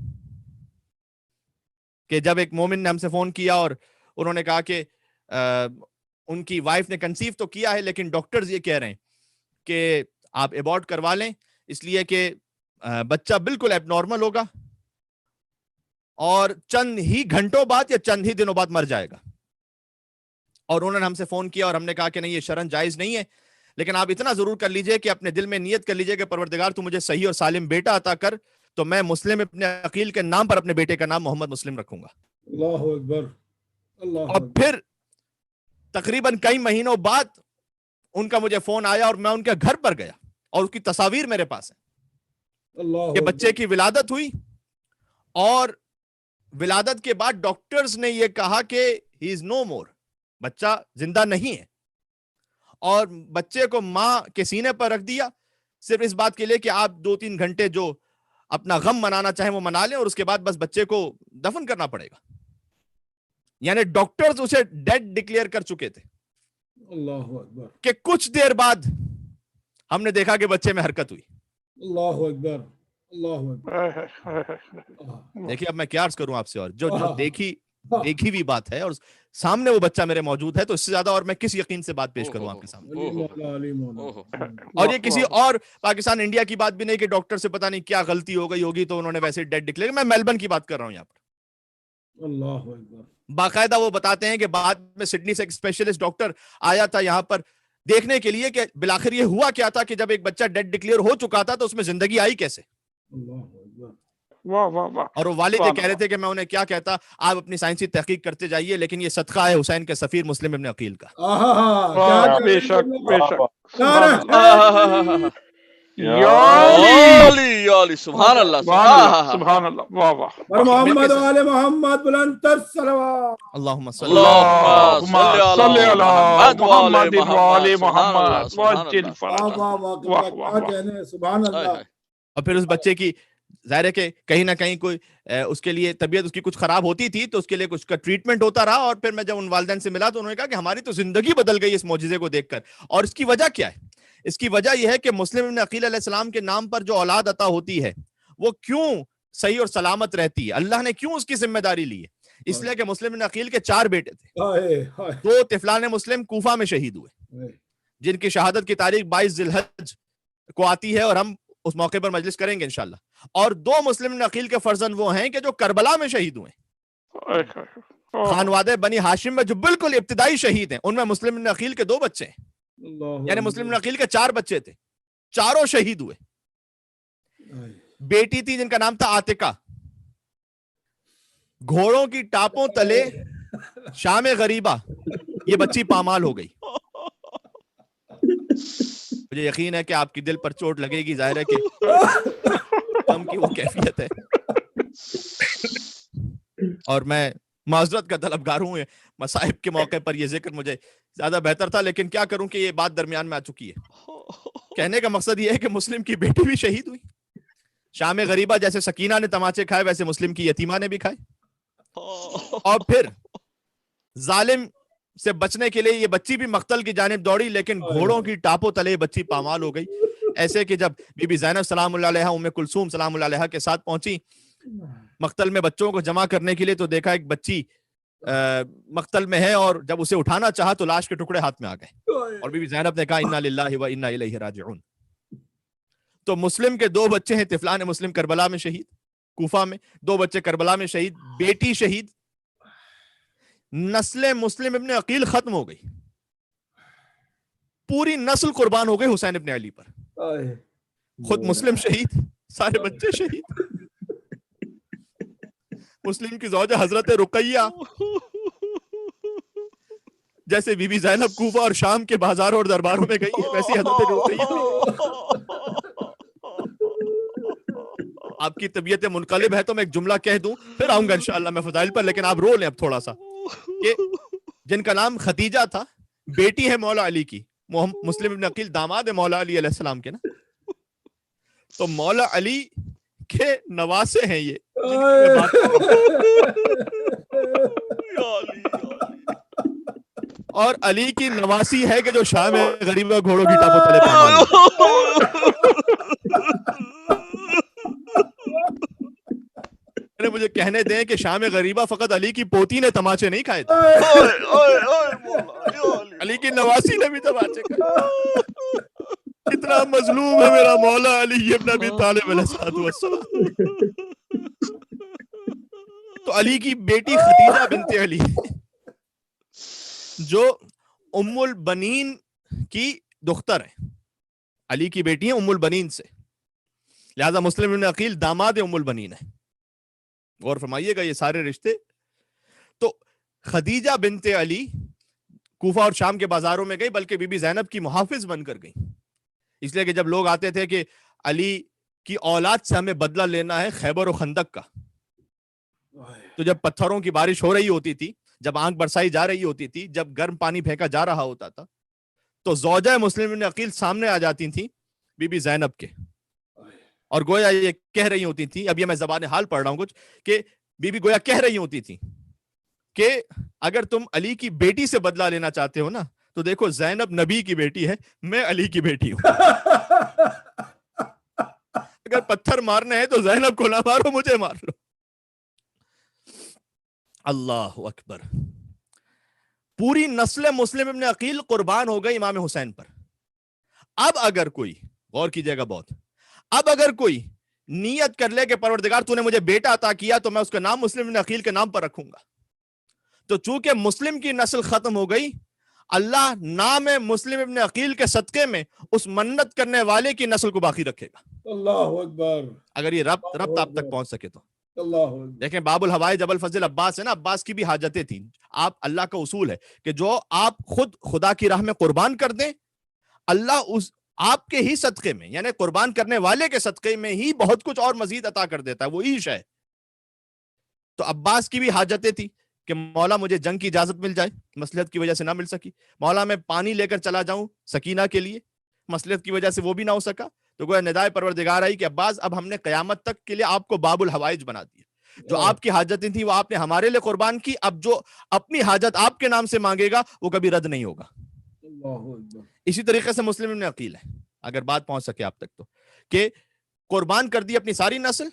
کہ جب ایک مومن نے ہم سے فون کیا اور انہوں نے کہا کہ ان کی وائف نے کنسیو تو کیا ہے لیکن ڈاکٹرز یہ کہہ رہے ہیں کہ آپ ایبورٹ کروا لیں, اس لیے کہ بچہ بالکل ایب نارمل ہوگا اور چند ہی گھنٹوں بعد یا چند ہی دنوں بعد مر جائے گا. اور انہوں نے ہم سے فون کیا اور ہم نے کہا کہ نہیں, یہ شرعن جائز نہیں ہے, لیکن آپ اتنا ضرور کر لیجئے کہ اپنے دل میں نیت کر لیجئے کہ پروردگار تو مجھے صحیح اور سالم بیٹا عطا کر, تو میں مسلم ابن عقیل کے نام پر اپنے بیٹے کا نام محمد مسلم رکھوں گا. اللہ اکبر. اور پھر تقریباً کئی مہینوں بعد ان کا مجھے فون آیا اور میں ان کے گھر پر گیا اور اس کی تصاویر میرے پاس ہیں کہ بچے کی ولادت ہوئی, اور ولادت کے بعد ڈاکٹرز نے یہ کہا کہ ہی از نو مور, بچہ زندہ نہیں ہے, اور بچے کو ماں کے سینے پر رکھ دیا صرف اس بات کے لیے کہ آپ 2-3 گھنٹے جو اپنا غم منانا چاہیں وہ منا لیں اور اس کے بعد بس بچے کو دفن کرنا پڑے گا. یعنی ڈاکٹرز اسے ڈیڈ ڈکلیئر کر چکے تھے. اللہ اکبر. کہ کچھ دیر بعد ہم نے دیکھا کہ بچے میں حرکت ہوئی. اللہ اکبر. اللہ اکبر. دیکھیے اب میں کیا عرض کروں آپ سے, اور جو دیکھی ہوئی بات ہے اور سامنے وہ بچہ میرے موجود ہے, تو اس سے زیادہ اور میں کس یقین سے بات پیش کروں آپ کے سامنے. اور یہ کسی اور پاکستان انڈیا کی بات بھی نہیں کہ ڈاکٹر سے پتہ نہیں کیا غلطی ہو گئی ہوگی تو انہوں نے ویسے ڈیڈ ڈکلیئر. میں میلبرن کی بات کر رہا ہوں یہاں پر. اللہ اکبر. باقاعدہ وہ بتاتے ہیں کہ بعد میں سڈنی سے ایک اسپیشلسٹ ڈاکٹر آیا تھا یہاں پر دیکھنے کے لیے کہ بالآخر یہ ہوا کیا تھا, کہ جب ایک بچہ ڈیڈ ڈکلیئر ہو چکا تھا تو اس میں زندگی آئی کیسے. اور وہ والد یہ کہہ رہے تھے کہ میں انہیں کیا کہتا, آپ اپنی سائنسی تحقیق کرتے جائیے, لیکن یہ صدقہ ہے حسین کے سفیر مسلم ابن عقیل کا. بے شک بے شک. سبحان اللہ سبحان اللہ. واہ واہ. محمد وآل محمد بلند تر صلوات. اللہم صلی صلی علی محمد وآل محمد وعجل فرجهم. سبحان اللہ. اور پھر اس بچے کی ظاہر ہے کہ کہیں نہ کہیں کوئی اس کے لیے طبیعت اس کی کچھ خراب ہوتی تھی تو اس کے لیے کچھ کا ٹریٹمنٹ ہوتا رہا, اور پھر میں جب ان والدین سے ملا تو انہوں نے کہا کہ ہماری تو زندگی بدل گئی اس معجزے کو دیکھ کر. اور اس کی وجہ کیا ہے؟ اس کی وجہ یہ ہے کہ مسلم ابن عقیل علیہ السلام کے نام پر جو اولاد عطا ہوتی ہے وہ کیوں صحیح اور سلامت رہتی ہے, اللہ نے کیوں اس کی ذمہ داری لی ہے؟ اس لیے کہ مسلم ابن عقیل کے 4 بیٹے تھے, 2 طفلان مسلم کوفہ میں شہید ہوئے جن کی شہادت کی تاریخ 22 ذی الحج کو آتی ہے, اور ہم اس موقع پر مجلس کریں گے انشاءاللہ. اور 2 مسلم ابن عقیل کے فرزند وہ ہیں کہ جو کربلا میں شہید ہوئے, خانوادہ بنی ہاشم میں جو بالکل ابتدائی شہید ہیں, ان میں مسلم ابن عقیل کے 2 بچے ہیں. یعنی مسلم ابن عقیل کے 4 بچے تھے, چاروں شہید ہوئے. بیٹی تھی جن کا نام تھا عاتقہ, گھوڑوں کی ٹاپوں تلے شام غریبہ یہ بچی پامال ہو گئی. مجھے یقین ہے کہ آپ کی دل پر چوٹ لگے گی, ظاہر ہے کہ غم کی وہ کیفیت ہے, اور میں معذرت کا طلبگار ہوں. مصائب کے موقع پر یہ ذکر مجھے زیادہ بہتر تھا, لیکن کیا کروں کہ یہ بات درمیان میں آ چکی ہے. کہنے کا مقصد یہ ہے کہ مسلم کی بیٹی بھی شہید ہوئی. شام غریبہ جیسے سکینہ نے تماچے کھائے ویسے مسلم کی یتیمہ نے بھی کھائے. اور پھر ظالم سے بچنے کے لیے یہ بچی بھی مقتل کی جانب دوڑی, لیکن گھوڑوں کی ٹاپوں تلے بچی پامال ہو گئی. ایسے کہ جب بی بی زینب سلام اللہ علیہا ام کلثوم سلام اللہ علیہا کے ساتھ پہنچی مقتل میں بچوں کو جمع کرنے کے لیے, تو دیکھا ایک بچی مقتل میں ہے, اور جب اسے اٹھانا چاہا تو لاش کے ٹکڑے ہاتھ میں آ گئے, اور بی بی زینب نے کہا انا للہ و انا الیہ راجعون. تو مسلم کے 2 بچے ہیں طفلان مسلم کربلا میں شہید, کوفہ میں 2 بچے کربلا میں شہید, بیٹی شہید. نسل مسلم ابن عقیل ختم ہو گئی, پوری نسل قربان ہو گئی حسین ابن علی پر. خود مسلم شہید, سارے بچے شہید. مسلم کی زوجہ حضرت رقیہ جیسے بی بی زینب کوفہ اور شام کے بازاروں اور درباروں میں گئی ہے, ویسی حضرت رقیہ. آپ کی طبیعت منقلب ہے تو میں ایک جملہ کہہ دوں, پھر آؤں گا انشاءاللہ میں فضائل پر, لیکن آپ رو لیں اب تھوڑا سا. کہ جن کا نام خدیجہ تھا, بیٹی ہے مولا علی کی, مسلم ابن عقیل داماد ہے مولا علی علیہ السلام کے نا, تو مولا علی کے نواسے ہیں یہ. اور علی کی نواسی ہے کہ جو شام غریبہ گھوڑوں کی ٹاپوں تلے پامال ہے. مجھے کہنے دیں کہ شام غریبہ فقط علی کی پوتی نے تماچے نہیں کھائے تھے, علی کی نواسی نے بھی تماچے کھائے. کتنا مظلوم ہے میرا مولا علی ابن ابی طالب علیہ السلام. تو علی کی بیٹی خدیجہ بنت علی جو ام البنین کی دختر ہے, علی کی بیٹی ہے ام البنین سے, لہذا مسلم ابن عقیل داماد ام البنین ہے. غور فرمائیے گا یہ سارے رشتے. تو خدیجہ بنت علی کوفہ اور شام کے بازاروں میں گئی, بلکہ بی بی زینب کی محافظ بن کر گئی, اس لیے کہ جب لوگ آتے تھے کہ علی کی اولاد سے ہمیں بدلہ لینا ہے خیبر و خندق کا, تو جب پتھروں کی بارش ہو رہی ہوتی تھی, جب آنکھ برسائی جا رہی ہوتی تھی, جب گرم پانی پھینکا جا رہا ہوتا تھا, تو زوجہ مسلم ابن عقیل سامنے آ جاتی تھیں بی بی زینب کے, اور گویا یہ کہہ رہی ہوتی تھی, اب یہ میں زبان حال پڑھ رہا ہوں کچھ, کہ بی بی گویا کہہ رہی ہوتی تھی کہ اگر تم علی کی بیٹی سے بدلہ لینا چاہتے ہو نا, تو دیکھو زینب نبی کی بیٹی ہے, میں علی کی بیٹی ہوں. اگر پتھر مارنے ہیں تو زینب کو نہ مارو, مجھے مار لو. اللہ اکبر. پوری نسل مسلم ابن عقیل قربان ہو گئی امام حسین پر. اب اگر کوئی, غور کیجئے گا بہت, اب اگر کوئی نیت کر لے کہ پروردگار تو نے مجھے بیٹا عطا کیا تو میں اس کا نام مسلم ابن عقیل کے نام پر رکھوں گا, تو چونکہ مسلم کی نسل ختم ہو گئی, اللہ نام مسلم ابن عقیل کے صدقے میں اس منت کرنے والے کی نسل کو باقی رکھے گا. اللہ اکبر. اگر یہ ربط آپ تک پہنچ سکے تو. دیکھیں باب الہوائے جبل فضل عباس ہے نا, عباس کی بھی حاجتیں تھیں. آپ, اللہ کا اصول ہے کہ جو آپ خود خدا کی راہ میں قربان کر دیں, اللہ اس آپ کے ہی صدقے میں, یعنی قربان کرنے والے کے صدقے میں ہی بہت کچھ اور مزید عطا کر دیتا ہے, وہ عیش ہے. تو عباس کی بھی حاجتیں تھی کہ مولا مجھے جنگ کی اجازت مل جائے, مصلحت کی وجہ سے نہ مل سکی. مولا میں پانی لے کر چلا جاؤں سکینہ کے لیے, مصلحت کی وجہ سے وہ بھی نہ ہو سکا. تو گویا ندائے پروردگار آئی کہ عباس اب ہم نے قیامت تک کے لیے آپ کو باب الحوائج بنا دیا. جو آپ کی حاجتیں تھیں وہ آپ نے ہمارے لیے قربان کی, اب جو اپنی حاجت آپ کے نام سے مانگے گا وہ کبھی رد نہیں ہوگا. اسی طریقے سے مسلم ابن عقیل ہے, اگر بات پہنچ سکے آپ تک تو, کہ قربان کر دی اپنی ساری نسل.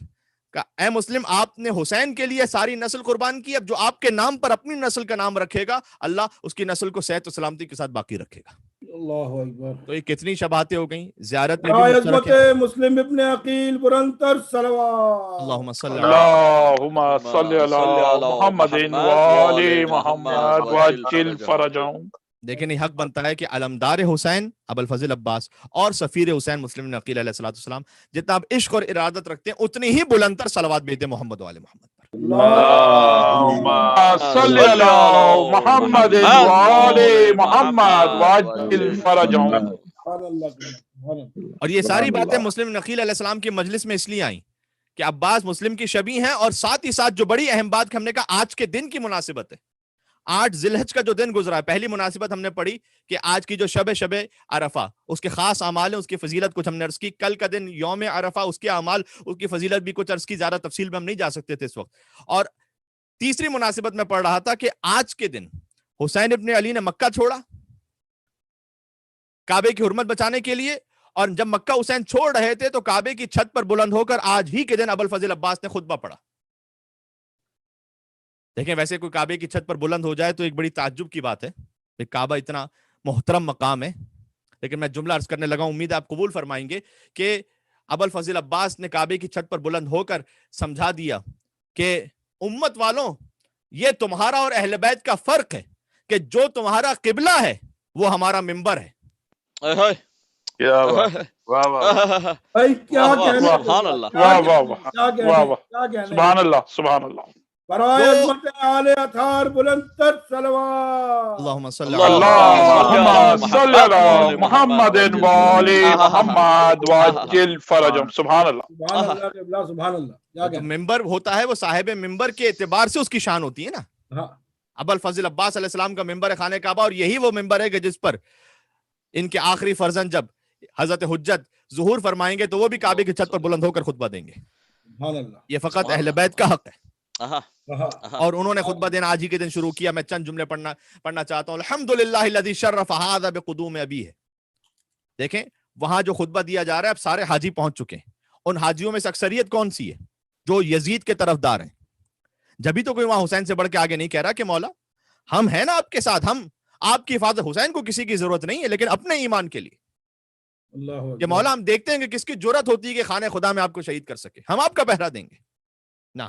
اے مسلم, آپ نے حسین کے لیے ساری نسل قربان کی, اب جو آپ کے نام پر اپنی نسل کا نام رکھے گا اللہ اس کی نسل کو صحت و سلامتی کے ساتھ باقی رکھے گا. اللہ اکبر. تو یہ کتنی شباہتیں ہو گئیں. زیارت میں بھی مشترک ہے. مسلم ابن عقیل بلندتر صلوات. اللہم صلی اللہم صلی علی محمد وآل محمد وعجل فرجهم. لیکن یہ حق بنتا ہے کہ علمدار حسین ابوالفضل عباس اور سفیر حسین مسلم بن عقیل علیہ السلام جتنا آپ عشق اور ارادت رکھتے ہیں اتنی ہی بلندتر صلوات بھیجتے محمد وآل محمد پر. اللہم صلی علی محمد وآل محمد وعجل فرجهم. اور یہ ساری باتیں مسلم بن عقیل علیہ السلام کی مجلس میں اس لیے آئیں کہ عباس مسلم کی شبیہ ہیں, اور ساتھ ہی ساتھ جو بڑی اہم بات کہ ہم نے کہا آج کے دن کی مناسبت ہے. 8 ذی الحج کا جو دن گزرا ہے, پہلی مناسبت ہم نے پڑھی کہ آج کی جو شب عرفہ, اس کے خاص اعمال ہیں, اس کی فضیلت کچھ ہم نے عرض کی. کل کا دن یوم عرفہ, اس کے اعمال, اس کی فضیلت بھی کچھ عرض کی, زیادہ تفصیل میں ہم نہیں جا سکتے تھے اس وقت. اور تیسری مناسبت میں پڑھ رہا تھا کہ آج کے دن حسین ابن علی نے مکہ چھوڑا کعبے کی حرمت بچانے کے لیے, اور جب مکہ حسین چھوڑ رہے تھے تو کعبے کی چھت پر بلند ہو کر آج ہی کے دن ابوالفضل عباس نے خطبہ پڑھا. دیکھیں ویسے کوئی کعبے کی چھت پر بلند ہو جائے تو ایک بڑی تعجب کی بات ہے, کہ کعبہ اتنا محترم مقام ہے. لیکن میں جملہ عرض کرنے لگا, امید ہے آپ قبول فرمائیں گے کہ ابوالفضل عباس نے کعبے کی چھت پر بلند ہو کر سمجھا دیا کہ امت والوں, یہ تمہارا اور اہل بیت کا فرق ہے کہ جو تمہارا قبلہ ہے وہ ہمارا منبر ہے. کیا بات, واہ واہ, کیا کہنے, سبحان اللہ, واہ واہ واہ, کیا واہ کہنے, واہ, سبحان اللہ سبحان اللہ. برائے عظمت آل اطہار بلندتر صلوات. اللہم صلی اللہم صلی علی محمد وآل محمد وعجل فرجهم. سبحان اللہ. سبحان اللہ قبلہ, سبحان اللہ. کیا جو کہنے, ممبر ہوتا ہے وہ صاحب ممبر کے اعتبار سے اس کی شان ہوتی ہے نا. ہاں ابوالفضل عباس علیہ السلام کا ممبر ہے خانہ کعبہ, اور یہی وہ ممبر ہے کہ جس پر ان کے آخری فرزند جب حضرت حجت ظہور فرمائیں گے تو وہ بھی کعبے کی چھت پر بلند ہو کر خطبہ دیں گے. سبحان اللہ. یہ فقط اہل بیت کا حق ہے, ہاں اور انہوں نے خطبہ دینا آج ہی کے دن شروع کیا. میں چند جملے پڑھنا چاہتا ہوں. الحمدللہ الذی شرف ھذا بقدوم ابیہ. دیکھیں وہاں جو خطبہ دیا جا رہا ہے اب سارے حاجی پہنچ چکے ہیں. ان حاجیوں میں سے اکثریت کون سی ہے؟ جو یزید کے طرفدار ہیں. جبھی تو کوئی وہاں حسین سے بڑھ کے آگے نہیں کہہ رہا کہ مولا ہم ہیں نا آپ کے ساتھ, ہم آپ کی حفاظت, حسین کو کسی کی ضرورت نہیں ہے لیکن اپنے ایمان کے لیے اللہ کہ مولا ہم دیکھتے ہیں کہ کس کی جرأت ہوتی ہے کہ خانہ خدا میں آپ کو شہید کر سکے, ہم آپ کا پہرا دیں گے. نہ,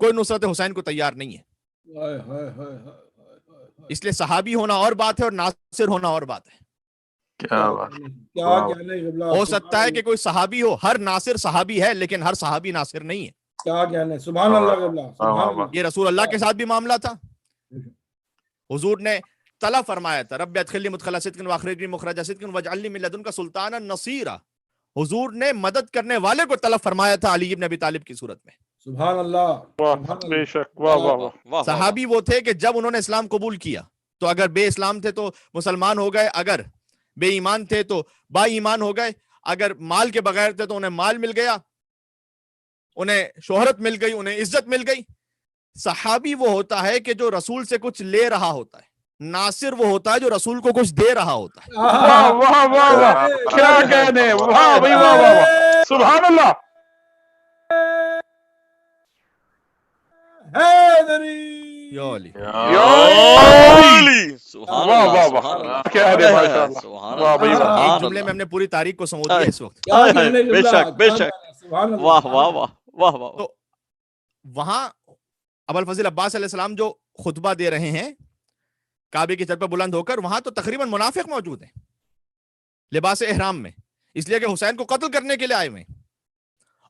کوئی نصرت حسین کو تیار نہیں ہے. اس لیے صحابی ہونا اور بات ہے اور ناصر ہونا اور بات ہے. کیا بات, کیا کہنے قبلہ. ہو سکتا ہے کہ کوئی صحابی ہو, ہر ناصر صحابی ہے لیکن ہر صحابی ناصر نہیں ہے. کیا کہنے, سبحان اللہ قبلہ, سبحان اللہ. یہ رسول اللہ کے ساتھ بھی معاملہ تھا. حضور نے طلب فرمایا تھا رب ادخلنی مدخل صدق واخرجنی مخرج صدق واجعلنی من لدنک سلطانا نصیرا. حضور نے مدد کرنے والے کو طلب فرمایا تھا علی بن ابی طالب کی صورت میں. سبحان اللہ. بے شک, واہ واہ واہ. صحابی وہ تھے کہ جب انہوں نے اسلام قبول کیا تو اگر بے اسلام تھے تو مسلمان ہو گئے, اگر بے ایمان تھے تو با ایمان ہو گئے, اگر مال کے بغیر تھے تو انہیں مال مل گیا, انہیں شہرت مل گئی, انہیں عزت مل گئی. صحابی وہ ہوتا ہے کہ جو رسول سے کچھ لے رہا ہوتا ہے, ناصر وہ ہوتا ہے جو رسول کو کچھ دے رہا ہوتا ہے. واہ واہ واہ واہ, کیا کہنے, واہ بھائی واہ واہ واہ, سبحان اللہ. حیدری یا علی. سبحان واہ واہ اللہ, واہ, کیا ہے ماشاء اللہ, واہ بھائی واہ. ایک جملے میں ہم نے پوری تاریخ کو سمجھ لیا اس وقت. کیا کہنے بے قبلہ, شک, بے شک, سبحان اللہ. واہ واہ واہ واہ واہ. تو وہاں ابوالفضل عباس علیہ السلام جو خطبہ دے رہے ہیں کعبے کی چھت پر بلند ہو کر, وہاں تو تقریباً منافق موجود ہیں لباس احرام میں, اس لیے کہ حسین کو قتل کرنے کے لیے آئے ہوئے ہیں.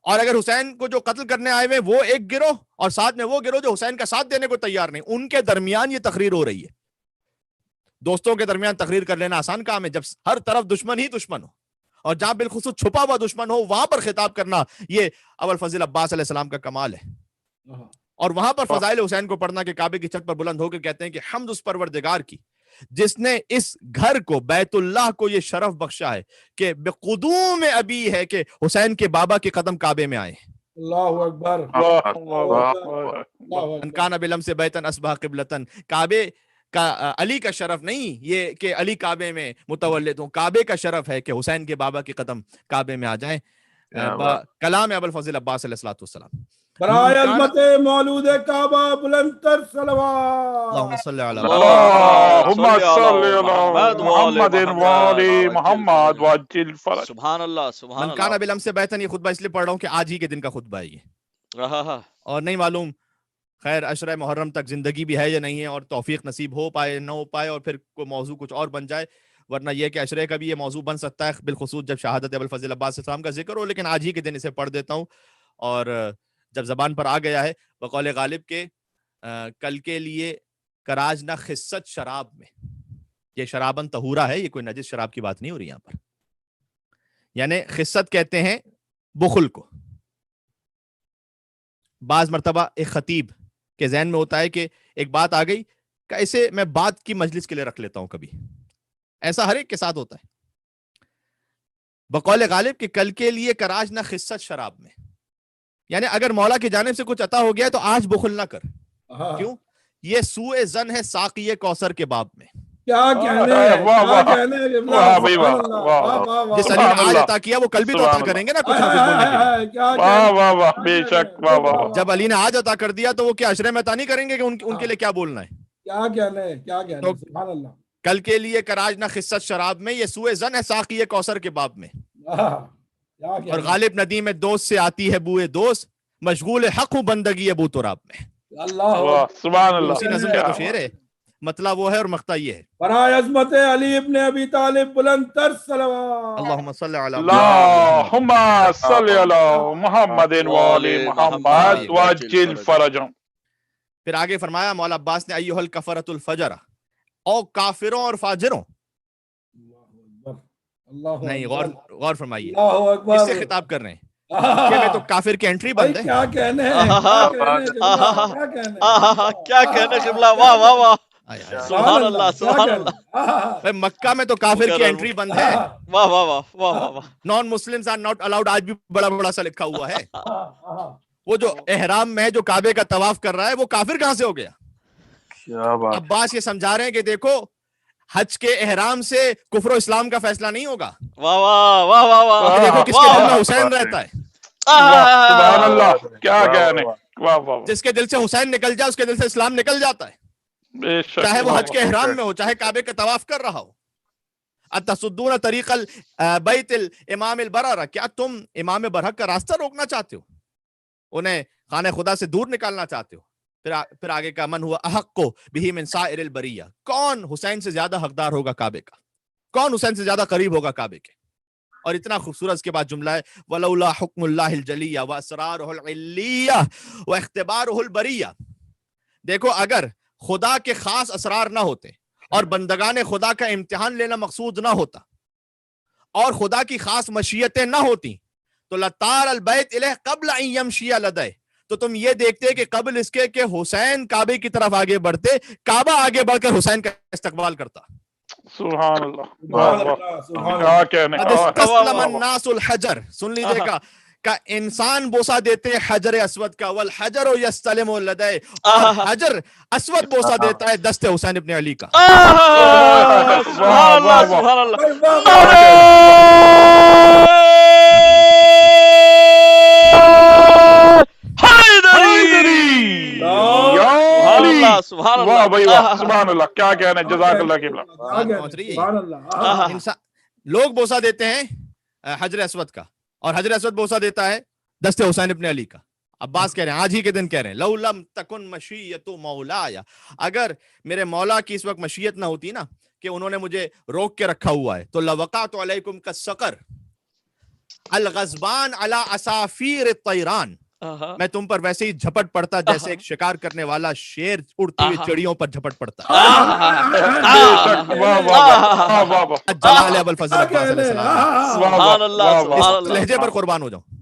اور اگر حسین کو جو قتل کرنے آئے ہوئے وہ ایک گروہ, اور ساتھ میں وہ گروہ جو حسین کا ساتھ دینے کو تیار نہیں, ان کے درمیان یہ تقریر ہو رہی ہے. دوستوں کے درمیان تقریر کر لینا آسان کام ہے, جب ہر طرف دشمن ہی دشمن ہو, اور جہاں بالخصوص چھپا ہوا دشمن ہو وہاں پر خطاب کرنا یہ ابوالفضل عباس علیہ السلام کا کمال ہے. اور وہاں پر فضائل حسین کو پڑھنا کہ کعبے کی چھت پر بلند ہو کے کہتے ہیں کہ حمد اس پروردگار کی جس نے اس گھر کو بیت اللہ کو یہ شرف بخشا ہے کہ بقدوم ابی ہے کہ حسین کے بابا کے قدم کعبے میں آئے. اللہ اکبر. ان کان بلمس بیتن اصبح قبلتن. کعبے کا علی کا شرف نہیں یہ کہ علی کعبے میں متولد ہوں، کعبے کا شرف ہے کہ حسین کے بابا کے قدم کعبے میں آ جائیں. کلام ابوالفضل عباس علیہ الصلوۃ والسلام. برائے عظمت مولود کعبہ بلند تر صلوات. اللہم صلی علی اللہم صلی علی محمد وآل محمد وعجل فرج. سبحان اللہ سبحان من کان اللہ. بلمس بیتن. یہ خطبہ اس لیے پڑھ رہا ہوں کہ آج ہی کے دن کا خطبہ ہے یہ، اور نہیں معلوم خیر عشرہ محرم تک زندگی بھی ہے یا نہیں ہے، اور توفیق نصیب ہو پائے نہ ہو پائے، اور پھر کوئی موضوع کچھ اور بن جائے، ورنہ یہ کہ عشرے کا بھی یہ موضوع بن سکتا ہے بالخصوص جب شہادت ابوالفضل عباس السلام کا ذکر ہو. لیکن آج ہی کے دن اسے پڑھ دیتا ہوں، اور جب زبان پر آ گیا ہے بقول غالب کے کل کے لیے کراج نہ خست شراب میں. یہ شرابن طہورا ہے، یہ کوئی نجس شراب کی بات نہیں ہو رہی یہاں پر. یعنی خست کہتے ہیں بخل کو. بعض مرتبہ ایک خطیب کے ذہن میں ہوتا ہے کہ ایک بات آ گئی کہ اسے میں بات کی مجلس کے لیے رکھ لیتا ہوں. کبھی ایسا ہر ایک کے ساتھ ہوتا ہے. بقول غالب کہ کل کے لیے کراج نہ خست شراب میں، یعنی اگر مولا کی جانب سے کچھ عطا ہو گیا تو آج بخل نہ کر. کیوں؟ یہ سوء ظن ہے ساقی کوثر کے باب میں. کیا کہنے جس علی نے آج عطا کیا وہ کل بھی تو عطا کریں گے نا کچھ نہ کچھ بولنے کے لیے. بے شک. واہ واہ. جب علی نے آج عطا کر دیا تو وہ کیا عشرے میں عطا نہیں کریں گے کہ ان کے لیے کیا بولنا ہے؟ کیا کہنے سبحان اللہ. کل کے لیے کراج نہ خست شراب میں، یہ سوء ظن ہے ساقی کوثر کے باب میں. اور غالب ندی میں دوست سے آتی ہے بوئے دوست، مشغول حق ہوں بندگی ابو تراب میں. اللہ سبحان اللہ. اسی نظم کا تو شعر ہے، مطلب وہ ہے اور مقطع یہ ہے. برائے عظمت علی ابن ابی طالب بلند تر صلوات. اللہم صلی علی اللہم صلی علی محمد وآل محمد وعجل فرجهم. پھر آگے فرمایا مولا عباس نے ایھا الکفرۃ الفجر، او کافروں اور فاجروں. نہیں غور فرمائیے، کس سے خطاب کر رہے ہیں؟ کہ میں تو کافر کی انٹری بند ہے. کیا کہنے کیا کہنے قبلہ. واہ واہ واہ. سبحان اللہ سبحان اللہ. مکہ میں تو کافر کی انٹری بند ہے. واہ واہ واہ واہ واہ. Non Muslims are not allowed. آج بھی بڑا بڑا سا لکھا ہوا ہے. وہ جو احرام میں جو کعبے کا طواف کر رہا ہے وہ کافر کہاں سے ہو گیا؟ عباس یہ سمجھا رہے ہیں کہ دیکھو حج کے احرام سے کفر و اسلام کا فیصلہ نہیں ہوگا. واہ واہ واہ واہ واہ. دیکھو کس کے دل میں حسین رہتا ہے. سبحان اللہ. کیا کہنے. واہ واہ. جس کے دل سے حسین نکل جائے اس کے دل سے اسلام نکل جاتا ہے، بے شک. چاہے وہ حج کے احرام میں ہو چاہے کعبے کا طواف کر رہا ہو. اتصدون طریق بیت الامام البررہ، کیا تم امام برحق کا راستہ روکنا چاہتے ہو، انہیں خانہ خدا سے دور نکالنا چاہتے ہو؟ پھر آگے کا من ہوا احق بہ من سائر البریہ. کون حسین سے زیادہ حقدار ہوگا کعبے کا؟ کون حسین سے زیادہ قریب ہوگا کعبے کے؟ اور اتنا خوبصورت اس کے بعد جملہ ہے ولولا حکم اللہ الجلیہ واسرارہ العلیہ واختبارہ البریہ. دیکھو اگر خدا کے خاص اسرار نہ ہوتے اور بندگان خدا کا امتحان لینا مقصود نہ ہوتا اور خدا کی خاص مشیتیں نہ ہوتی تو لطار البیت الیہ قبل ان یمشی لدیہ. تو تم یہ دیکھتے کہ قبل اس کے کہ حسین کعبے کی طرف آگے بڑھتے، کعبہ آگے بڑھ کر حسین کا استقبال کرتا. سبحان اللہ. کیا کہنے. استسلم الناس الحجر. سن لیجئے گا کہ انسان بوسا دیتے ہیں حجر اسود کا، والحجر یستلم لدیہ، اور حجر اسود بوسا دیتا ہے دست حسین ابن علی کا. سبحان اللہ سبحان اللہ. سبحان اللہ. کیا کہنے. جزاک اللہ قبلہ. لوگ بوسا دیتے ہیں حجر اسود کا، اور حجر اسود بوسا دیتا ہے دست حسین ابن علی کا. عباس کہہ رہے ہیں آج ہی کے دن کہہ رہے ہیں لو لم تکن مشیت مولایا، اگر میرے مولا کی اس وقت مشیت نہ ہوتی نا کہ انہوں نے مجھے روک کے رکھا ہوا ہے، تو لوقعت علیکم کالصقر الغضبان علی عصافیر الطیران، میں تم پر ویسے ہی جھپٹ پڑتا جیسے ایک شکار کرنے والا شیر اڑتی ہوئی چڑیوں پر جھپٹ پڑتا ہے. جلال ابوالفضل عباس علیہ السلام. سبحان اللہ سبحان اللہ. لہجے پر قربان ہو جاؤں.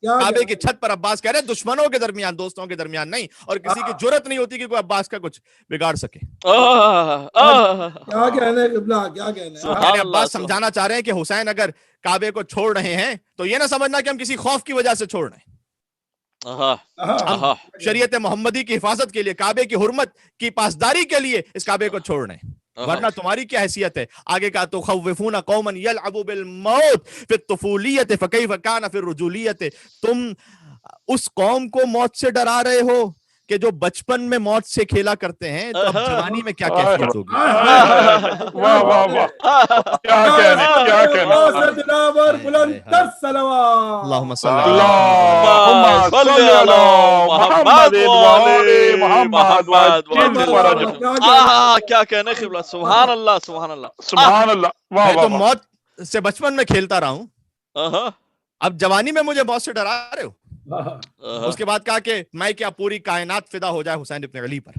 کیا کعبے کی چھت پر عباس کہہ رہے ہیں دشمنوں کے درمیان دوستوں کے درمیان نہیں, اور کسی کی جرت نہیں ہوتی کہ کوئی عباس کا کچھ بگاڑ سکے. کیا کہنے قبلہ, کیا کہنے. یعنی عباس سمجھانا چاہ رہے ہیں کہ حسین اگر کعبے کو چھوڑ رہے ہیں تو یہ نہ سمجھنا کہ ہم کسی خوف کی وجہ سے چھوڑ رہے ہیں. ہم شریعت محمدی کی حفاظت کے لیے, کعبے کی حرمت کی پاسداری کے لیے اس کعبے کو چھوڑ رہے ہیں, ورنہ تمہاری کیا حیثیت ہے. آگے کا تو خوفون قوما یلعبوا بالموت فی الطفولیت فکیف کان فی الرجولیت, تم اس قوم کو موت سے ڈرا رہے ہو کہ جو بچپن میں موت سے کھیلا کرتے ہیں, تو اب جوانی میں کیا کیفیت ہوگی. واہ واہ واہ, کیا کہنے, کیا کہنے. دلاور بلند تر صلوات. اللہم صلی اللہم صلی علی محمد وآل محمد وعجل فرجهم. کیا کہنے قبلہ, سبحان اللہ سبحان اللہ سبحان اللہ. واہ میں تو واہ. موت سے بچپن میں کھیلتا رہا ہوں, اب جوانی میں مجھے موت سے ڈرا رہے ہو. اس کے بعد کہا کہ میں کیا پوری کائنات فدا ہو جائے حسین ابن علی پر.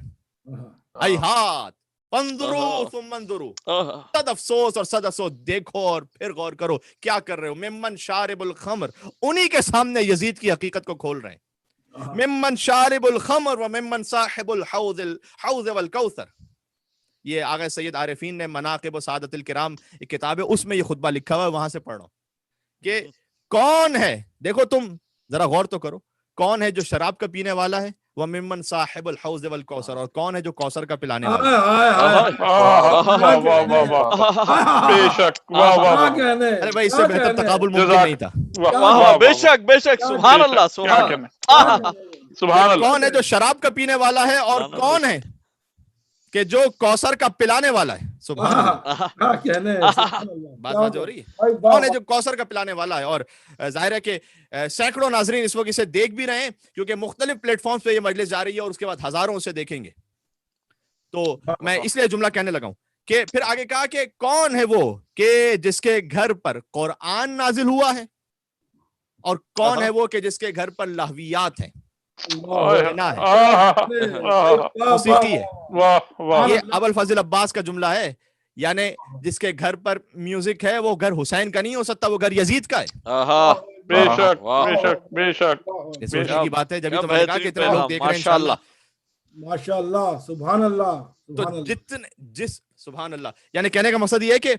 ایہات فانظروا ثم انظروا, صد افسوس اور صد افسوس, دیکھو اور پھر غور کرو کیا کر رہے ہو. ممن شارب الخمر, انہی کے سامنے یزید کی حقیقت کو کھول رہے ہیں. ممن شارب الخمر وممن صاحب الحوض والکوثر. یہ آغا سید عارفین نے مناقب و سعادت الکرام ایک کتاب ہے, اس میں یہ خطبہ لکھا ہوا ہے, وہاں سے پڑھو کہ کون ہے. دیکھو تم ذرا غور تو کرو, کون ہے جو شراب کا پینے والا ہے, وہ ممن صاحب الحوض والکوثر, اور کون ہے جو کوثر کا پلانے والا ہے. واہ واہ واہ, بے شک. واہ واہ واہ. ارے بھائی اس سے بہتر تقابل ممکن نہیں تھا. بے شک بے شک, سبحان اللہ سبحان اللہ. سبحان اللہ. کون ہے جو شراب کا پینے والا ہے, اور کون ہے کہ جو کوثر کا پلانے والا ہے. سبحان اللہ. بات بات ہو رہی ہے, کون ہے جو کوثر کا پلانے والا ہے. اور ظاہر ہے کہ سینکڑوں ناظرین اس وقت اسے دیکھ بھی رہے ہیں, کیونکہ مختلف پلیٹ فارمز پہ یہ مجلس جا رہی ہے, اور اس کے بعد ہزاروں اسے دیکھیں گے. تو میں اس لیے جملہ کہنے لگا ہوں کہ پھر آگے کہا کہ کون ہے وہ کہ جس کے گھر پر قرآن نازل ہوا ہے, اور کون ہے وہ کہ جس کے گھر پر لہویات ہیں, موسیقی ہے. یہ ابو الفضل عباس کا جملہ ہے, یعنی جس کے گھر پر میوزک ہے وہ گھر حسین کا نہیں ہو سکتا, وہ گھر یزید کا ہے. بے شک بے شک بے شک. یہ سوچنے کی بات ہے, جبھی تو میں نے کہا کہ اتنے لوگ دیکھ رہے ہیں انشاءاللہ. ماشاءاللہ سبحان اللہ. تو سبحان اللہ, یعنی کہنے کا مقصد یہ ہے کہ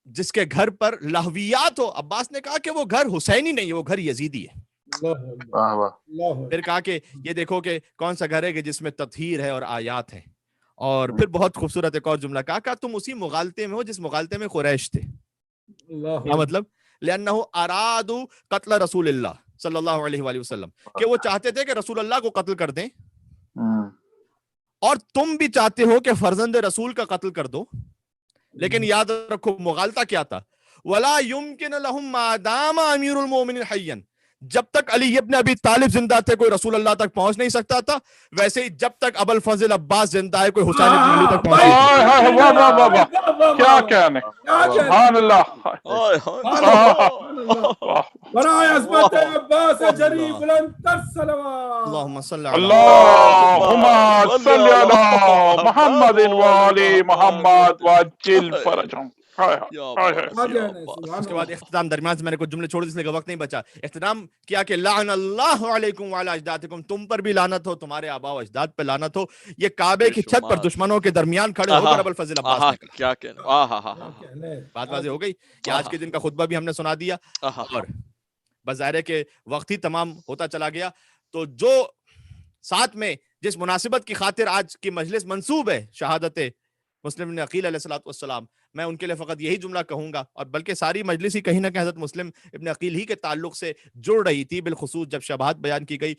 جس کے گھر پر لہویات ہو, عباس نے کہا کہ وہ گھر حسینی نہیں ہے, وہ گھر یزیدی ہے. پھر کہا کہ یہ دیکھو کہ کون سا گھر ہے کہ جس میں تطہیر ہے اور آیات ہیں. اور پھر بہت خوبصورت ایک اور جملہ کہا تم اسی مغالطے میں ہو جس مغالطے میں قریش تھے. کیا مطلب؟ لأنه ارادوا قتل رسول اللہ صلی اللہ علیہ وآلہ وسلم, کہ وہ چاہتے تھے کہ رسول اللہ کو قتل کر دیں, اور تم بھی چاہتے ہو کہ فرزند رسول کا قتل کر دو. لیکن یاد رکھو مغالطہ کیا تھا, ولا يمكن لهم ما دام امیر المؤمنین حیا, جب تک علی ابن ابی طالب زندہ تھے کوئی رسول اللہ تک پہنچ نہیں سکتا تھا, ویسے ہی جب تک ابو الفضل عباس زندہ ہے کوئی حسین ابن علی تک پہنچ نہیں واہ واہ واہ واہ, کیا کہنے. سبحان اللہ. برائے عظمت عباس جری بلند تر صلوات. اللہم صلی علی اللہم صلی علی محمد وآل محمد وعجل فرجهم. اس کے بعد اختتام درمیان سے میں نے کچھ جملے چھوڑ دی اس لیے وقت نہیں بچا. اختتام کیا کہ لعن اللہ علیکم وعلی اجدادکم, تم پر بھی لعنت ہو, تمہارے آباء و اجداد پہ لعنت ہو. یہ کعبے کی چھت پر دشمنوں کے درمیان کھڑے ہو کر ابو الفضل عباس نے کہا. کیا کہنا, بات واضح ہو گئی کہ آج کے دن کا خطبہ بھی ہم نے سنا دیا, اور بس ظاہر ہے کہ وقت ہی تمام ہوتا چلا گیا. تو جو ساتھ میں جس مناسبت کی خاطر آج کی مجلس منسوب ہے شہادت مسلم ابن عقیل علیہ الصلوۃ والسلام, میں ان کے لیے فقط یہی جملہ کہوں گا, اور بلکہ ساری مجلس ہی کہیں نہ کہیں حضرت مسلم ابن عقیل ہی کے تعلق سے جڑ رہی تھی, بالخصوص جب شبہات بیان کی گئی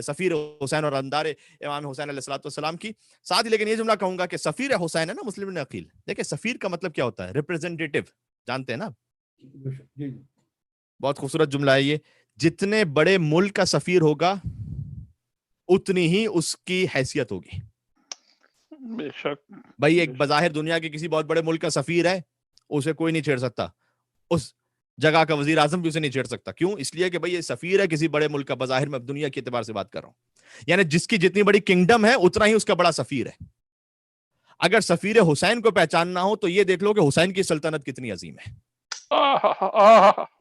سفیر حسین اور اندار امام حسین علیہ الصلوۃ والسلام کی. ساتھ ہی لیکن یہ جملہ کہوں گا کہ سفیر حسین ہے نا مسلم ابن عقیل, دیکھیں سفیر کا مطلب کیا ہوتا ہے, ریپریزنٹیٹو, جانتے ہیں نا. بہت خوبصورت جملہ ہے یہ, جتنے بڑے ملک کا سفیر ہوگا اتنی ہی اس کی حیثیت ہوگی. بے شک بھائی ایک بظاہر دنیا کے کسی بہت بڑے ملک کا سفیر ہے, اسے کوئی نہیں چھیڑ سکتا, اس جگہ کا وزیر اعظم بھی اسے نہیں چھیڑ سکتا. کیوں؟ اس لیے کہ بھائی یہ سفیر ہے کسی بڑے ملک کا, بظاہر میں دنیا کے اعتبار سے بات کر رہا ہوں, یعنی جس کی جتنی بڑی کنگڈم ہے اتنا ہی اس کا بڑا سفیر ہے. اگر سفیر حسین کو پہچاننا ہو تو یہ دیکھ لو کہ حسین کی سلطنت کتنی عظیم ہے.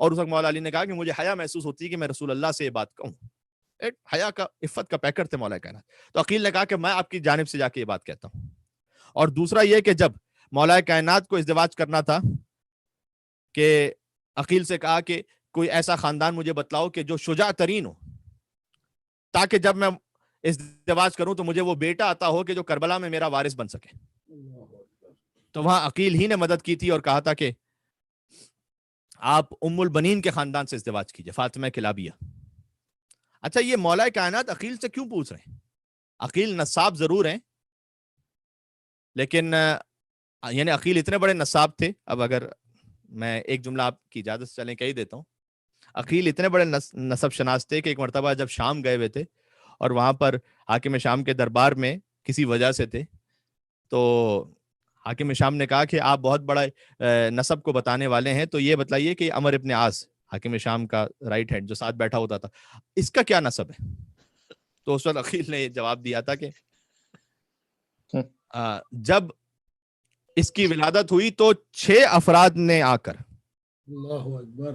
اور اس وقت مولا علی نے کہا کہ مجھے حیا محسوس ہوتی ہے کہ میں رسول اللہ سے یہ بات کہوں. ایک حیا کا عفت کا پیکر تھے مولا کائنات. تو عقیل نے کہا کہ میں آپ کی جانب سے جا کے یہ بات کہتا ہوں. اور دوسرا یہ کہ جب مولا کائنات کو ازدواج کرنا تھا کہ عقیل سے کہا کہ کوئی ایسا خاندان مجھے بتلاؤ کہ جو شجاع ترین ہو, تاکہ جب میں ازدواج کروں تو مجھے وہ بیٹا عطا ہو کہ جو کربلا میں میرا وارث بن سکے. تو وہاں عقیل ہی نے مدد کی تھی اور کہا تھا کہ آپ ام البنین کے خاندان سے ازدواج کیجئے, فاطمہ کلابیہ. اچھا, یہ مولا کائنات عقیل سے کیوں پوچھ رہے ہیں؟ عقیل نصاب ضرور ہیں, لیکن یعنی عقیل اتنے بڑے نصاب تھے. اب اگر میں ایک جملہ آپ کی اجازت سے چلیں کہہ ہی دیتا ہوں. عقیل اتنے بڑے نسب شناس تھے کہ ایک مرتبہ جب شام گئے ہوئے تھے اور وہاں پر حاکم شام کے دربار میں کسی وجہ سے تھے, تو حاکم شام نے کہا کہ آپ بہت بڑا نسب کو بتانے والے ہیں, تو یہ بتلائیے کہ عمر ابن عاص, حاکم شام کا رائٹ ہینڈ جو ساتھ بیٹھا ہوتا تھا, اس کا کیا نسب ہے؟ تو اس وقت عقیل نے جواب دیا تھا کہ جب اس کی ولادت ہوئی تو 6 افراد نے آ کر اللہ اکبر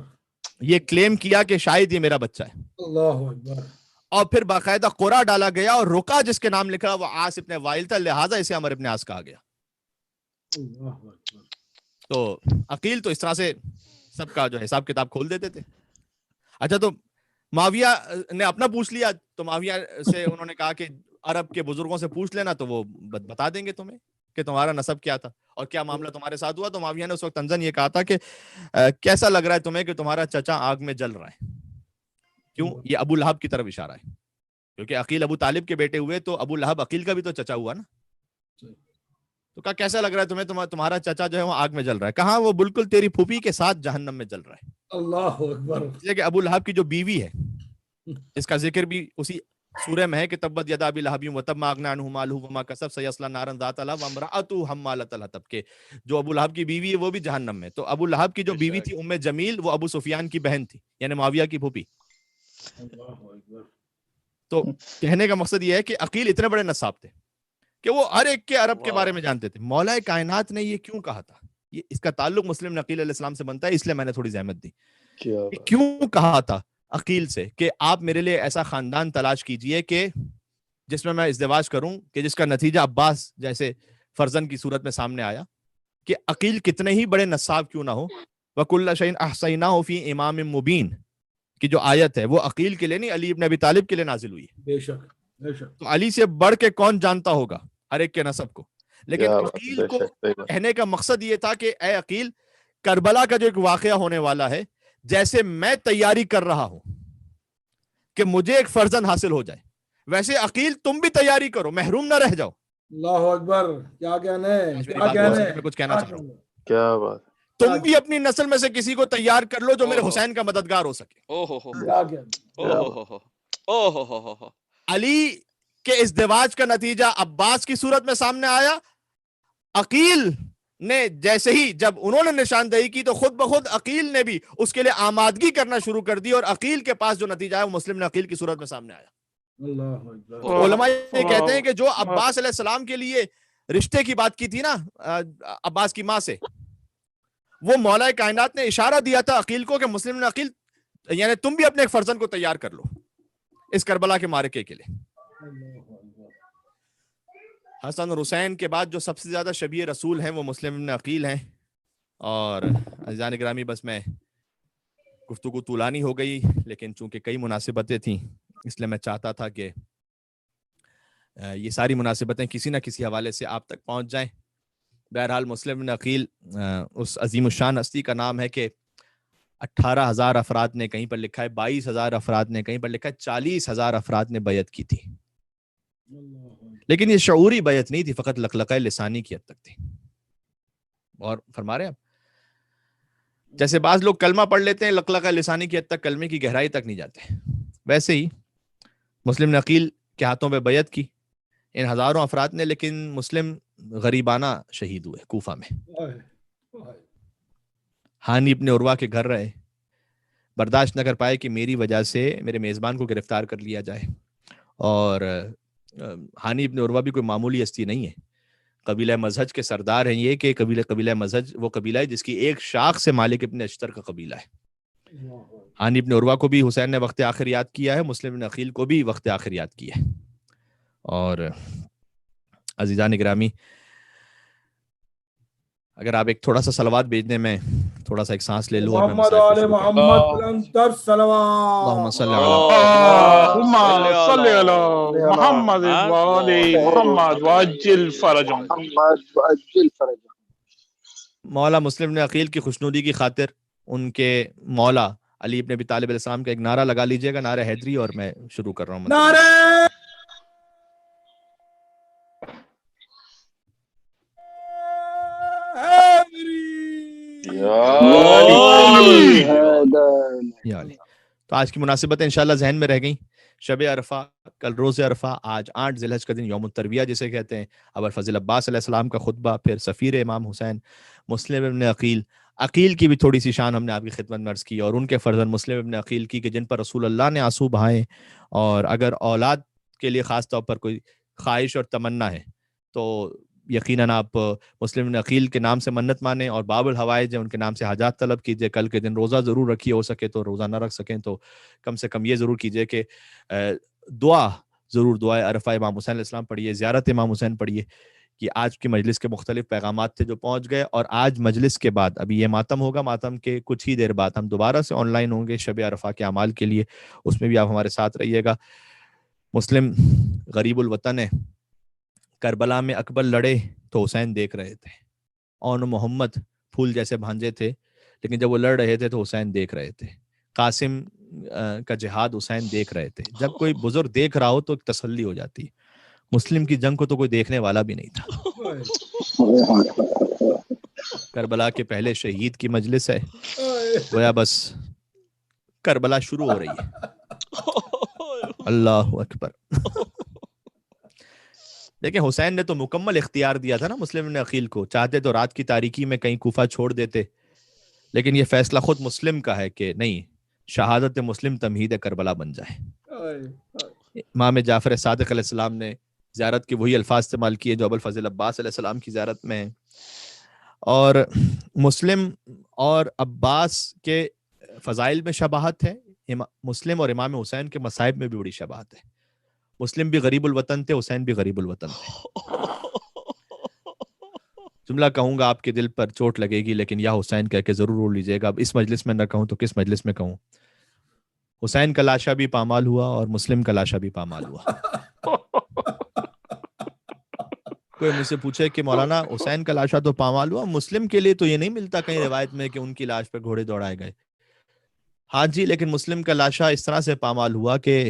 یہ کلیم کیا کہ شاید یہ میرا بچہ ہے. اللہ اکبر. اور پھر باقاعدہ قرعہ ڈالا گیا اور رقا جس کے نام لکھا وہ عاص ابن وائل تھا, لہٰذا اسے عمر ابن عاص کہا گیا. اللہ اکبر. تو عقیل تو اس طرح سے سب کا جو حساب کتاب کھول دیتے تھے. اچھا, تو معاویہ نے اپنا پوچھ لیا, تو معاویہ سے انہوں نے کہا کہ عرب کے بزرگوں سے پوچھ لینا تو وہ بتا دیں گے تمہیں کہ تمہارا نسب کیا تھا اور کیا معاملہ تمہارے ساتھ ہوا. تو معاویہ نے اس وقت تنزن یہ کہا تھا کہ کیسا لگ رہا ہے تمہیں کہ تمہارا چچا آگ میں جل رہا ہے. کیوں؟ یہ ابو لہب کی طرف اشارہ ہے, کیونکہ عقیل ابو طالب کے بیٹے ہوئے تو ابو لہب عقیل کا بھی تو چچا ہوا نا. تو کہا کیسا لگ رہا ہے تمہیں, تمہارا چچا جو ہے وہ آگ میں جل رہا ہے. کہاں وہ بالکل تیری پھوپھی کے ساتھ جہنم میں جل رہا ہے. اللہ اکبر. اس لیے کہ ابو لہب کی جو بیوی ہے اس کا ذکر بھی اسی سورہ میں ہے کہ تبت یدا ابی لہب وتب ما اغنی عنہ مالہ وما کسب سیصلی نارا ذات لہب وامرأتہ حمالۃ الحطب, کے جو ابو لہب کی بیوی ہے وہ بھی جہنم میں. تو ابو لہب کی جو بیوی تھی ام جمیل, وہ ابو سفیان کی بہن تھی, یعنی معاویہ کی پھوپھی. تو کہنے کا مقصد یہ ہے کہ عقیل اتنے بڑے نصاب تھے کہ وہ ہر ایک کے عرب کے بارے میں جانتے تھے. مولا کائنات نے یہ کیوں کہا تھا, یہ اس کا تعلق مسلم عقیل علیہ السلام سے بنتا ہے, اس لیے میں نے تھوڑی زحمت دی. کیوں کہا تھا عقیل سے کہ آپ میرے لیے ایسا خاندان تلاش کیجئے کہ جس میں میں ازدواج کروں, کہ جس کا نتیجہ عباس جیسے فرزند کی صورت میں سامنے آیا. کہ عقیل کتنے ہی بڑے نصاب کیوں نہ ہو, وَكُلَّ شَيْءٍ أَحْصَيْنَاهُ فِي إِمَامٍ مُبِينٍ کی جو آیت ہے وہ عقیل کے لیے نہیں, علی ابن ابی طالب کے لیے نازل ہوئی ہے. بے شک بے شک. تو علی سے بڑھ کے کون جانتا ہوگا ہر ایک کے نسب کو. لیکن عقیل کو کہنے کا مقصد یہ تھا کہ اے عقیل, کربلا کا جو ایک واقعہ ہونے والا ہے, جیسے میں تیاری کر رہا ہوں کہ مجھے ایک فرزند حاصل ہو جائے, ویسے عقیل تم بھی تیاری کرو, محروم نہ رہ جاؤ. اللہ اکبر. کیا کہنے, کیا کہنے, میں کچھ کہنا چاہ رہا ہوں. کیا بات. تم بھی اپنی نسل میں سے کسی کو تیار کر لو جو میرے حسین کا مددگار ہو سکے. علی کے ازدواج کا نتیجہ عباس کی صورت میں سامنے آیا. عقیل نے جیسے ہی جب انہوں نے نشاندہی کی تو خود بخود عقیل نے بھی اس کے لیے آمادگی کرنا شروع کر دی, اور عقیل کے پاس جو نتیجہ ہے وہ مسلم عقیل کی صورت میں سامنے آیا. علماء یہ کہتے ہیں کہ جو عباس علیہ السلام کے لیے رشتے کی بات کی تھی نا عباس کی ماں سے, وہ مولا کائنات نے اشارہ دیا تھا عقیل کو کہ مسلم عقیل یعنی تم بھی اپنے ایک فرزند کو تیار کر لو اس کربلا کے معرکے کے لیے. حسن اور حسین کے بعد جو سب سے زیادہ شبیہ رسول ہیں وہ مسلم ابن عقیل ہیں. اور عزیزان گرامی, بس میں گفتگو طولانی ہو گئی, لیکن چونکہ کئی مناسبتیں تھیں اس لیے میں چاہتا تھا کہ یہ ساری مناسبتیں کسی نہ کسی حوالے سے آپ تک پہنچ جائیں. بہرحال مسلم ابن عقیل اس عظیم الشان ہستی کا نام ہے کہ 18,000 افراد نے کہیں پر لکھا ہے, 22,000 افراد نے کہیں پر لکھا ہے, 40,000 افراد نے بیعت کی تھی. لیکن یہ شعوری بیعت نہیں تھی, فقط لقلقہ لسانی کی حد تک تھی. اور فرما رہے ہیں جیسے بعض لوگ کلمہ پڑھ لیتے ہیں, لقلقہ لسانی کی حد تک, کلمے کی گہرائی تک نہیں جاتے, ویسے ہی مسلم نے عقیل کے ہاتھوں پہ بیعت کی ان ہزاروں افراد نے, لیکن مسلم غریبانہ شہید ہوئے کوفہ میں. ہانی ابن عروہ کے گھر رہے, برداشت نہ کر پائے کہ میری وجہ سے میرے میزبان کو گرفتار کر لیا جائے. اور ہانی ابن عروہ بھی کوئی معمولی ہستی نہیں ہے, قبیلہ مزہج کے سردار ہیں. یہ کہ قبیلہ مزہج وہ قبیلہ ہے جس کی ایک شاخ سے مالک ابن اشتر کا قبیلہ ہے. ہانی ابن عروہ کو بھی حسین نے وقت آخر یاد کیا ہے، مسلم بن عقیل کو بھی وقت آخر یاد کیا ہے. اور عزیزان گرامی، اگر آپ ایک تھوڑا سا صلوات بھیجنے میں تھوڑا سا ایک سانس لے لوں اور میں محمد مسائل کو آل شروع کروں. محمد بلند تر صلوات. اللہم صلی علی اللهم صل على محمد وآل محمد وعجل فرجهم. مولا مسلم بن عقیل کی خوشنودی کی خاطر ان کے مولا علی ابن ابی طالب علیہ السلام کا ایک نعرہ لگا لیجئے گا، نعرہ حیدری، اور میں شروع کر رہا ہوں. نعرے یا علی. تو آج کی مناسبتیں انشاءاللہ ذہن میں رہ گئیں. شب عرفہ، کل روز عرفہ، آج 8 ذی الحج کا دن، یوم الترویہ جسے کہتے ہیں. ابوالفضل عباس علیہ السلام کا خطبہ، پھر سفیر امام حسین مسلم ابن عقیل. عقیل کی بھی تھوڑی سی شان ہم نے آپ کی خدمت میں عرض کی، اور ان کے فرزند مسلم ابن عقیل کی، کہ جن پر رسول اللہ نے آنسو بہائے. اور اگر اولاد کے لیے خاص طور پر کوئی خواہش اور تمنا ہے تو یقیناً آپ مسلم بن عقیل کے نام سے منت مانیں، اور باب الحوائج ان کے نام سے حاجات طلب کیجئے. کل کے دن روزہ ضرور رکھیے، ہو سکے تو روزہ نہ رکھ سکیں تو کم سے کم یہ ضرور کیجئے کہ دعا ضرور، دعائے عرفہ امام حسین علیہ السلام پڑھیے، زیارت امام حسین پڑھیے. کہ آج کی مجلس کے مختلف پیغامات تھے جو پہنچ گئے، اور آج مجلس کے بعد ابھی یہ ماتم ہوگا، ماتم کے کچھ ہی دیر بعد ہم دوبارہ سے آن لائن ہوں گے شب عرفہ کے اعمال کے لیے. اس میں بھی آپ ہمارے ساتھ رہیے گا. مسلم غریب الوطن ہے. کربلا میں اکبر لڑے تو حسین دیکھ رہے تھے. اون محمد پھول جیسے بھانجے تھے، لیکن جب وہ لڑ رہے تھے تو حسین دیکھ رہے تھے. قاسم کا جہاد حسین دیکھ رہے تھے. جب کوئی بزرگ دیکھ رہا ہو تو ایک تسلی ہو جاتی ہے. مسلم کی جنگ کو تو کوئی دیکھنے والا بھی نہیں تھا. کربلا کے پہلے شہید کی مجلس ہے، گویا بس کربلا شروع ہو رہی ہے. اللہ اکبر. لیکن حسین نے تو مکمل اختیار دیا تھا نا مسلم بن عقیل کو. چاہتے تو رات کی تاریکی میں کہیں کوفہ چھوڑ دیتے، لیکن یہ فیصلہ خود مسلم کا ہے کہ نہیں، شہادت مسلم تمہید کربلا بن جائے. امام جعفر صادق علیہ السلام نے زیارت کے وہی الفاظ استعمال کیے جو ابوالفضل عباس علیہ السلام کی زیارت میں ہیں. اور مسلم اور عباس کے فضائل میں شباہت ہے، مسلم اور امام حسین کے مصائب میں بھی بڑی شباہت ہے. مسلم بھی غریب الوطن تھے، حسین بھی غریب الوطن تھے. جملہ کہوں گا آپ کے دل پر چوٹ لگے گی، لیکن یا حسین کہہ کے ضرور روک لیجئے گا. اب اس مجلس میں نہ کہوں تو کس مجلس میں کہوں. حسین کا لاشا بھی پامال ہوا اور مسلم کا لاشا بھی پامال ہوا. کوئی مجھ سے پوچھے کہ مولانا حسین کا لاشا تو پامال ہوا، مسلم کے لیے تو یہ نہیں ملتا کہیں روایت میں کہ ان کی لاش پہ گھوڑے دوڑائے گئے. ہاں جی، لیکن مسلم کا لاشا اس طرح سے پامال ہوا کہ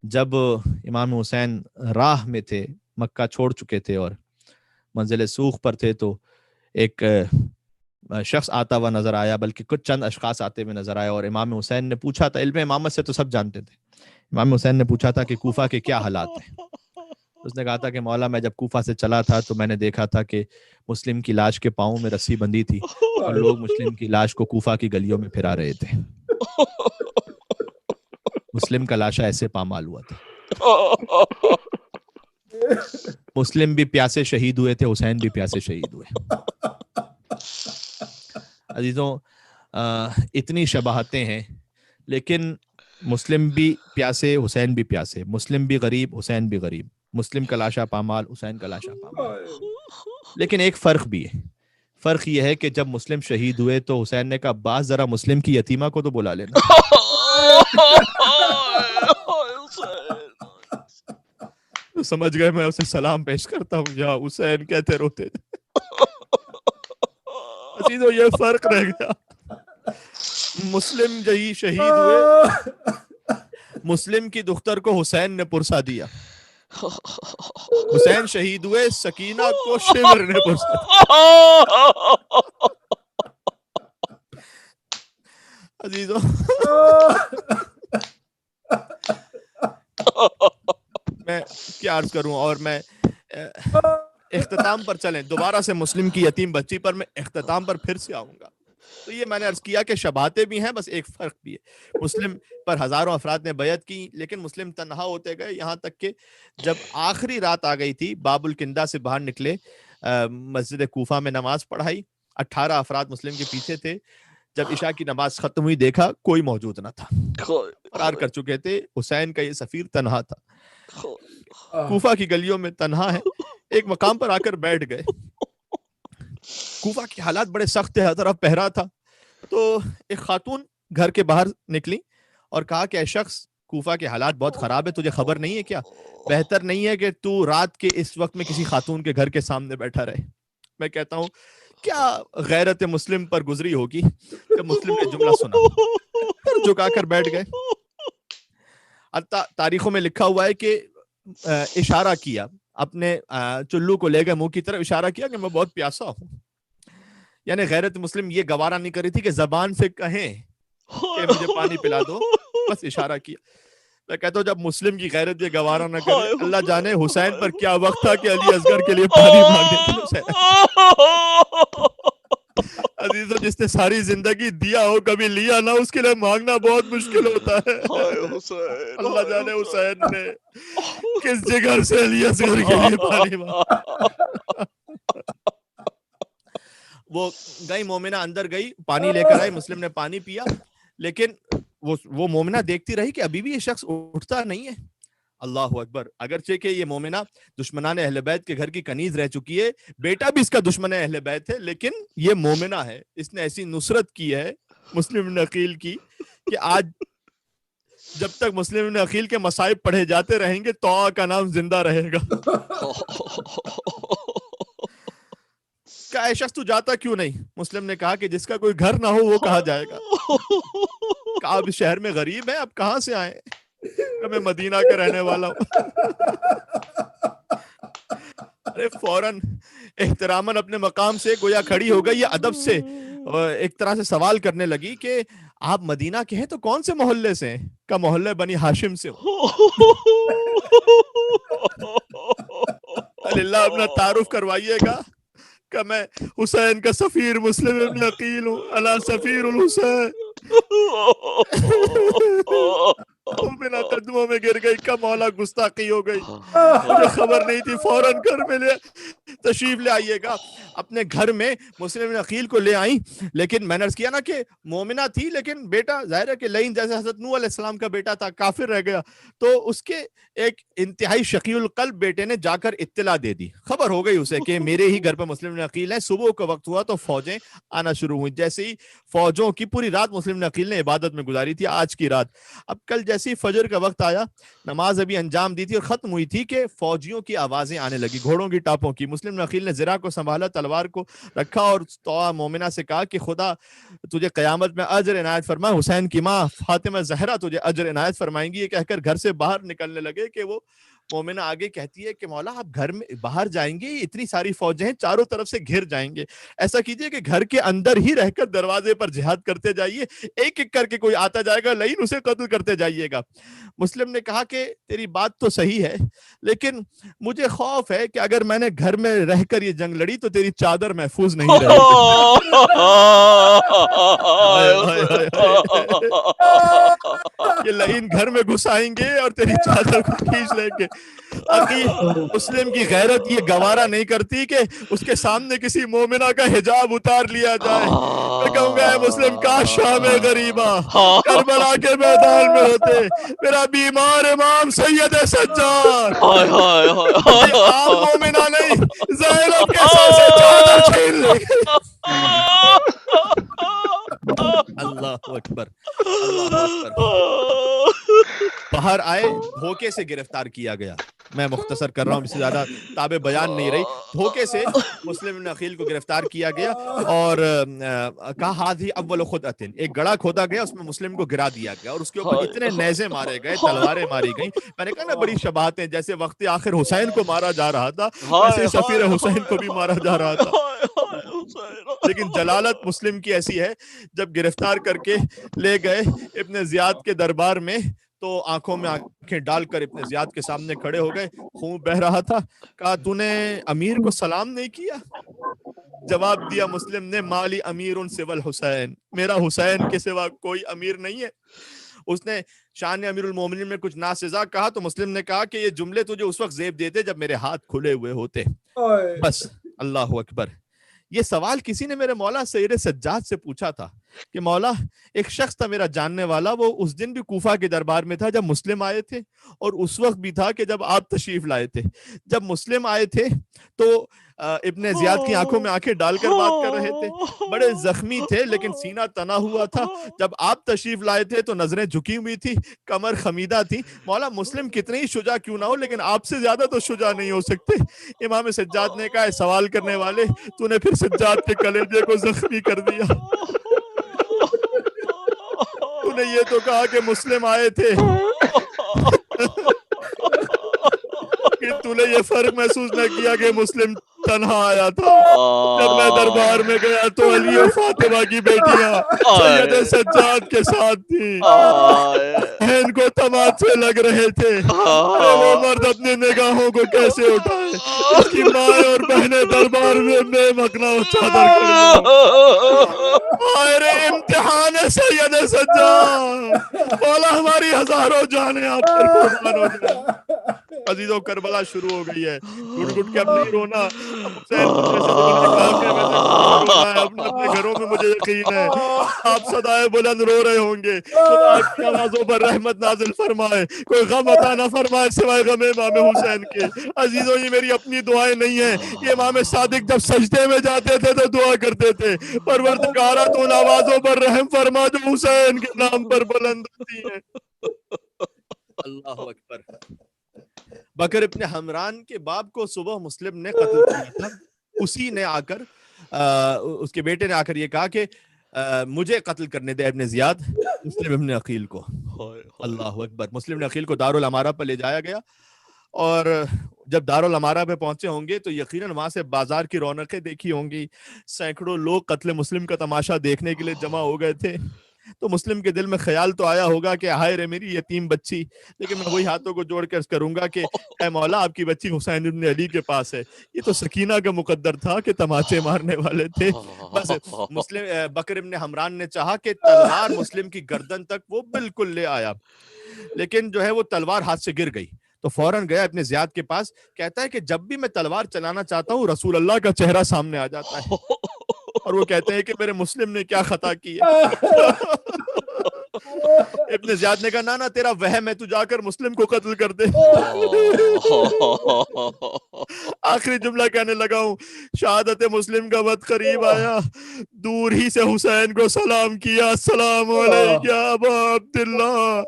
جب امام حسین راہ میں تھے، مکہ چھوڑ چکے تھے اور منزل سوخ پر تھے، تو ایک شخص آتا ہوا نظر آیا، بلکہ کچھ چند اشخاص آتے ہوئے نظر آیا. اور امام حسین نے پوچھا تھا، علم امامت سے تو سب جانتے تھے، امام حسین نے پوچھا تھا کہ کوفہ کے کیا حالات ہیں. اس نے کہا تھا کہ مولا میں جب کوفہ سے چلا تھا تو میں نے دیکھا تھا کہ مسلم کی لاش کے پاؤں میں رسی بندھی تھی اور لوگ مسلم کی لاش کو کوفہ کی گلیوں میں پھرا رہے تھے. مسلم کا لاشا ایسے پامال ہوا تھا. مسلم بھی پیاسے شہید ہوئے تھے، حسین بھی پیاسے شہید ہوئے. عزیزوں، اتنی شباہتیں ہیں، لیکن مسلم بھی پیاسے، حسین بھی پیاسے. مسلم بھی غریب، حسین بھی غریب. مسلم کا لاشا پامال، حسین کا لاشا پامال. لیکن ایک فرق بھی ہے. فرق یہ ہے کہ جب مسلم شہید ہوئے تو حسین نے کہا عباس ذرا مسلم کی یتیمہ کو تو بلا لینا. سمجھ گئے، میں اسے سلام پیش کرتا ہوں یا حسین کہتے روتے. عزیزو، یہ فرق رہ گیا. مسلم جہی شہید ہوئے، مسلم کی دختر کو حسین نے پرسا دیا. حسین شہید ہوئے، سکینہ کو شمر نے پرسا دیا. عزیزو، میں کیا عرض کروں، اور میں اختتام پر چلیں، دوبارہ سے مسلم کی یتیم بچی پر میں اختتام پر پھر سے آؤں گا. تو یہ میں نے عرض کیا کہ شباہتیں بھی ہیں، بس ایک فرق بھی ہے. مسلم پر ہزاروں افراد نے بیعت کی، لیکن مسلم تنہا ہوتے گئے، یہاں تک کہ جب آخری رات آ گئی تھی، باب الکندہ سے باہر نکلے، مسجد کوفہ میں نماز پڑھائی. 18 افراد مسلم کے پیچھے تھے. جب عشاء کی نماز ختم ہوئی دیکھا کوئی موجود نہ تھا، فرار کر چکے تھے. حسین کا یہ سفیر تنہا تھا، کوفہ کی گلیوں میں تنہا ہے. ایک مقام پر آ کر بیٹھ گئے. کوفہ کے حالات بڑے سخت تھے، ہر طرف پہرا تھا. تو ایک خاتون گھر کے باہر نکلی اور کہا کہ اے شخص، کوفہ کے حالات بہت خراب ہے، تجھے خبر نہیں ہے کیا؟ بہتر نہیں ہے کہ تو رات کے اس وقت میں کسی خاتون کے گھر کے سامنے بیٹھا رہے. میں کہتا ہوں کیا غیرت مسلم پر گزری ہوگی جب مسلم نے جملہ سنا، پھر جھکا کر بیٹھ گئے. تاریخوں میں لکھا ہوا ہے کہ اشارہ کیا، اپنے چلو کو لے گئے منہ کی طرف، اشارہ کیا کہ میں بہت پیاسا ہوں. یعنی غیرت مسلم یہ گوارا نہیں کری تھی کہ زبان سے کہیں کہ مجھے پانی پلا دو، بس اشارہ کیا. میں کہتا ہوں جب مسلم کی غیرت یہ گوارا نہ کرے، اللہ جانے حسین پر کیا وقت تھا کہ علی اصغر کے لیے پانی مانگنے کے لیے. عزیزو، جس نے ساری زندگی دیا ہو کبھی لیا نہ، اس کے لیے مانگنا بہت مشکل ہوتا ہے. اللہ جانے حسین نے کس جگہ سے علی اصغر کے لیے پانی مانگا. وہ گئی مومنہ اندر گئی، پانی لے کر آئی، مسلم نے پانی پیا، لیکن وہ مومنہ دیکھتی رہی کہ ابھی بھی یہ شخص اٹھتا نہیں ہے. اللہ اکبر. اگرچہ کہ یہ مومنہ دشمنان اہل بیت کے گھر کی کنیز رہ چکی ہے، بیٹا بھی اس کا دشمن اہل بیت ہے، لیکن یہ مومنہ ہے. اس نے ایسی نصرت کی ہے مسلم بن عقیل کی کہ آج جب تک مسلم بن عقیل کے مصائب پڑھے جاتے رہیں گے طاعہ کا نام زندہ رہے گا. کہ اے شخص تو جاتا کیوں نہیں؟ مسلم نے کہا کہ جس کا کوئی گھر نہ ہو وہ کہاں جائے گا. کہا اب شہر میں غریب ہے، اب کہاں سے آئے؟ میں مدینہ کا رہنے والا ہوں. ارے فوراً احتراماً اپنے مقام سے گویا کھڑی ہو گئی، یہ ادب سے ایک طرح سے سوال کرنے لگی کہ آپ مدینہ کے ہیں تو کون سے محلے سے ہیں؟ کا محلے بنی ہاشم سے ہوں. اللہ اپنا تعارف کروائیے گا کہ میں حسین کا سفیر مسلم ابن عقیل ہوں. اللہ سفیر الحسین. بنا قدموں میں گر گئی کہ مولا گستاخی ہو گئی، مجھے خبر نہیں تھی. فوراً گھر میں تشریف لے آئیے گا. اپنے گھر میں مسلم بن عقیل کو لے آئیں، لیکن میں نے عرض کیا نا کہ مومنہ تھی، لیکن بیٹا ظاہر ہے کہ لعین جیسے حضرت نوح علیہ السلام کا بیٹا تھا، کافر رہ گیا. تو اس کے ایک انتہائی شقی القلب بیٹے نے جا کر اطلاع دے دی. خبر ہو گئی اسے کہ میرے ہی گھر پہ مسلم بن عقیل ہیں. صبح کا وقت ہوا تو فوجیں آنا شروع ہوئی. جیسے ہی فوجوں کی پوری رات مسلم بن عقیل نے عبادت میں گزاری تھی، آج کی رات. اب کل جیسے فجر کا وقت آیا، نماز ابھی انجام دی تھی اور ختم ہوئی تھی کہ فوجیوں کی آوازیں آنے لگی، گھوڑوں کی ٹاپوں کی. مسلم بن عقیل نے زرہ کو سنبھالا، تلوار کو رکھا اور طاعہ مومنہ سے کہا کہ خدا تجھے قیامت میں اجر عنایت فرمائے، حسین کی ماں فاطمہ زہرا تجھے اجر عنایت فرمائیں گی. یہ کہہ کر گھر سے باہر نکلنے لگے کہ وہ مومنہ آگے کہتی ہے کہ مولا آپ گھر میں باہر جائیں گے، اتنی ساری فوجیں ہیں، چاروں طرف سے گھر جائیں گے. ایسا کیجئے کہ گھر کے اندر ہی رہ کر دروازے پر جہاد کرتے جائیے، ایک ایک کر کے کوئی آتا جائے گا لعین اسے قتل کرتے جائیے گا. مسلم نے کہا کہ تیری بات تو صحیح ہے، لیکن مجھے خوف ہے کہ اگر میں نے گھر میں رہ کر یہ جنگ لڑی تو تیری چادر محفوظ نہیں رہے گی. یہ لعین گھر میں گھسائیں گے اور تیری چادر کو کھینچ لیں گے. مسلم کی غیرت یہ گوارا نہیں کرتی کہ اس کے سامنے کسی مومنہ کا حجاب اتار لیا جائے. میں کہوں گا اے مسلم کاش شام غریبہ کربلا کے میدان میں ہوتے، میرا بیمار امام سید سجاد عام مومنہ نہیں، زینب کے سر سے چادر چھین لے گئے. اللہ اکبر، اللہ اکبر. باہر آئے، دھوکے سے گرفتار کیا گیا. میں مختصر کر رہا ہوں، اس سے زیادہ تابع بیان نہیں رہی. دھوکے سے مسلم بن عقیل کو گرفتار کیا گیا اور کہا ہادھی اول خدعۃ، ایک گڑھا کھودا گیا، اس میں مسلم کو گرا دیا گیا اور اس کے اوپر اتنے نیزے مارے گئے، تلواریں ماری گئیں. میں نے کہا نا بڑی شباہتیں، جیسے وقت آخر حسین کو مارا جا رہا تھا ویسے سفیر حسین کو بھی مارا جا رہا تھا. لیکن جلالت مسلم کی ایسی ہے، جب گرفتار کر کے لے گئے ابن زیاد کے دربار میں تو آنکھوں میں آنکھیں ڈال کر ابن زیاد کے سامنے کھڑے ہو گئے، خون بہ رہا تھا. کہا تو نے امیر کو سلام نہیں کیا؟ جواب دیا مسلم نے مالی امیر سوى الحسین، میرا حسین کے سوا کوئی امیر نہیں ہے. اس نے شان امیر المومنین میں کچھ ناسزا کہا تو مسلم نے کہا کہ یہ جملے تجھے اس وقت زیب دیتے جب میرے ہاتھ کھلے ہوئے ہوتے. بس اللہ اکبر. یہ سوال کسی نے میرے مولا سید سجاد سے پوچھا تھا کہ مولا ایک شخص تھا میرا جاننے والا، وہ اس دن بھی کوفہ کے دربار میں تھا جب مسلم آئے تھے، اور اس وقت بھی تھا کہ جب آپ تشریف لائے تھے۔ جب مسلم آئے تھے تو ابن زیاد کی آنکھوں میں آنکھیں ڈال کر بات کر رہے تھے، بڑے زخمی تھے لیکن سینہ تنا ہوا تھا۔ جب آپ تشریف لائے تھے تو نظریں جھکی ہوئی تھی، کمر خمیدہ تھی۔ مولا مسلم کتنے ہی شجاع کیوں نہ ہو لیکن آپ سے زیادہ تو شجاع نہیں ہو سکتے۔ امام سجاد نے کہا سوال کرنے والے، تو نے پھر سجاد کے کلیجے کو زخمی کر دیا۔ تو نے یہ تو کہا کہ مسلم آئے تھے، کہ تو نے یہ فرق محسوس نہ کیا کہ مسلم تنہا آیا تھا۔ جب میں دربار میں گیا تو علی و فاطمہ کی بیٹیاں سید سجاد کے ساتھ تھیں، بہن کو تماچے لگ رہے تھے۔ وہ مرد اپنی نگاہوں کو کیسے اٹھائے، اس کی ماں اور بہنیں دربار میں بے مکنا و چادر کر امتحان ہے سید سجاد، مولا ہماری ہزاروں جانیں آپ پر قربان ہو جائیں۔ عزیزوں کربلا شروع ہو گئی ہے، گھٹ گھٹ کے اب نہیں رونا۔ حسین جیسے لوگوں نے کہا کہ ویسے رونا ہے، اپنے گھروں میں مجھے یقین ہے آپ صدائے بلند رو رہے ہوں گے۔ خدا آپ کی آوازوں پر رحمت نازل فرمائے، کوئی غم عطا نہ فرمائے سوائے غم امام حسین کے۔ عزیزوں یہ میری اپنی دعائیں نہیں ہیں، یہ امام صادق جب سجدے میں جاتے تھے تو دعا کرتے تھے، پروردگارا تو ان آوازوں پر رحم فرما جو حسین کے نام پر بلند ہوتی ہیں۔ اللہ اکبر۔ بکر ابن حمران کے باپ کو صبح مسلم نے قتل کیا تھا، اسی نے آ کر اس کے بیٹے نے آ کر یہ کہا کہ مجھے قتل کرنے دے ابن زیاد مسلم ابن عقیل کو۔ اللہ اکبر۔ مسلم ابن عقیل کو دارالامارہ پر لے جایا گیا، اور جب دارالامارہ پہ پہنچے ہوں گے تو یقیناً وہاں سے بازار کی رونقیں دیکھی ہوں گی، سینکڑوں لوگ قتل مسلم کا تماشا دیکھنے کے لیے جمع ہو گئے تھے۔ تو مسلم کے دل میں خیال تو آیا ہوگا کہ ہائے رے میری یتیم بچی، لیکن میں وہی ہاتھوں کو جوڑ کر کروں گا کہ اے مولا آپ کی بچی حسین ابن علی کے پاس ہے۔ یہ تو سکینہ کا مقدر تھا کہ تماچے مارنے والے تھے۔ بس مسلم بکر ابن حمران نے چاہا کہ تلوار مسلم کی گردن تک وہ بالکل لے آیا، لیکن جو ہے وہ تلوار ہاتھ سے گر گئی تو فوراً گیا اپنے زیاد کے پاس، کہتا ہے کہ جب بھی میں تلوار چلانا چاہتا ہوں رسول اللہ کا چہرہ سامنے آ جاتا ہے، اور وہ کہتے ہیں کہ میرے مسلم نے کیا خطا کی ہے۔ ابن زیاد نے کہا نا تیرا وہم ہے، تو جا کر مسلم کو قتل کر دے۔ آخری جملہ کہنے لگا ہوں، شہادت مسلم کا وقت قریب آیا، دور ہی سے حسین کو سلام کیا، السلام علیک یا ابا عبداللہ،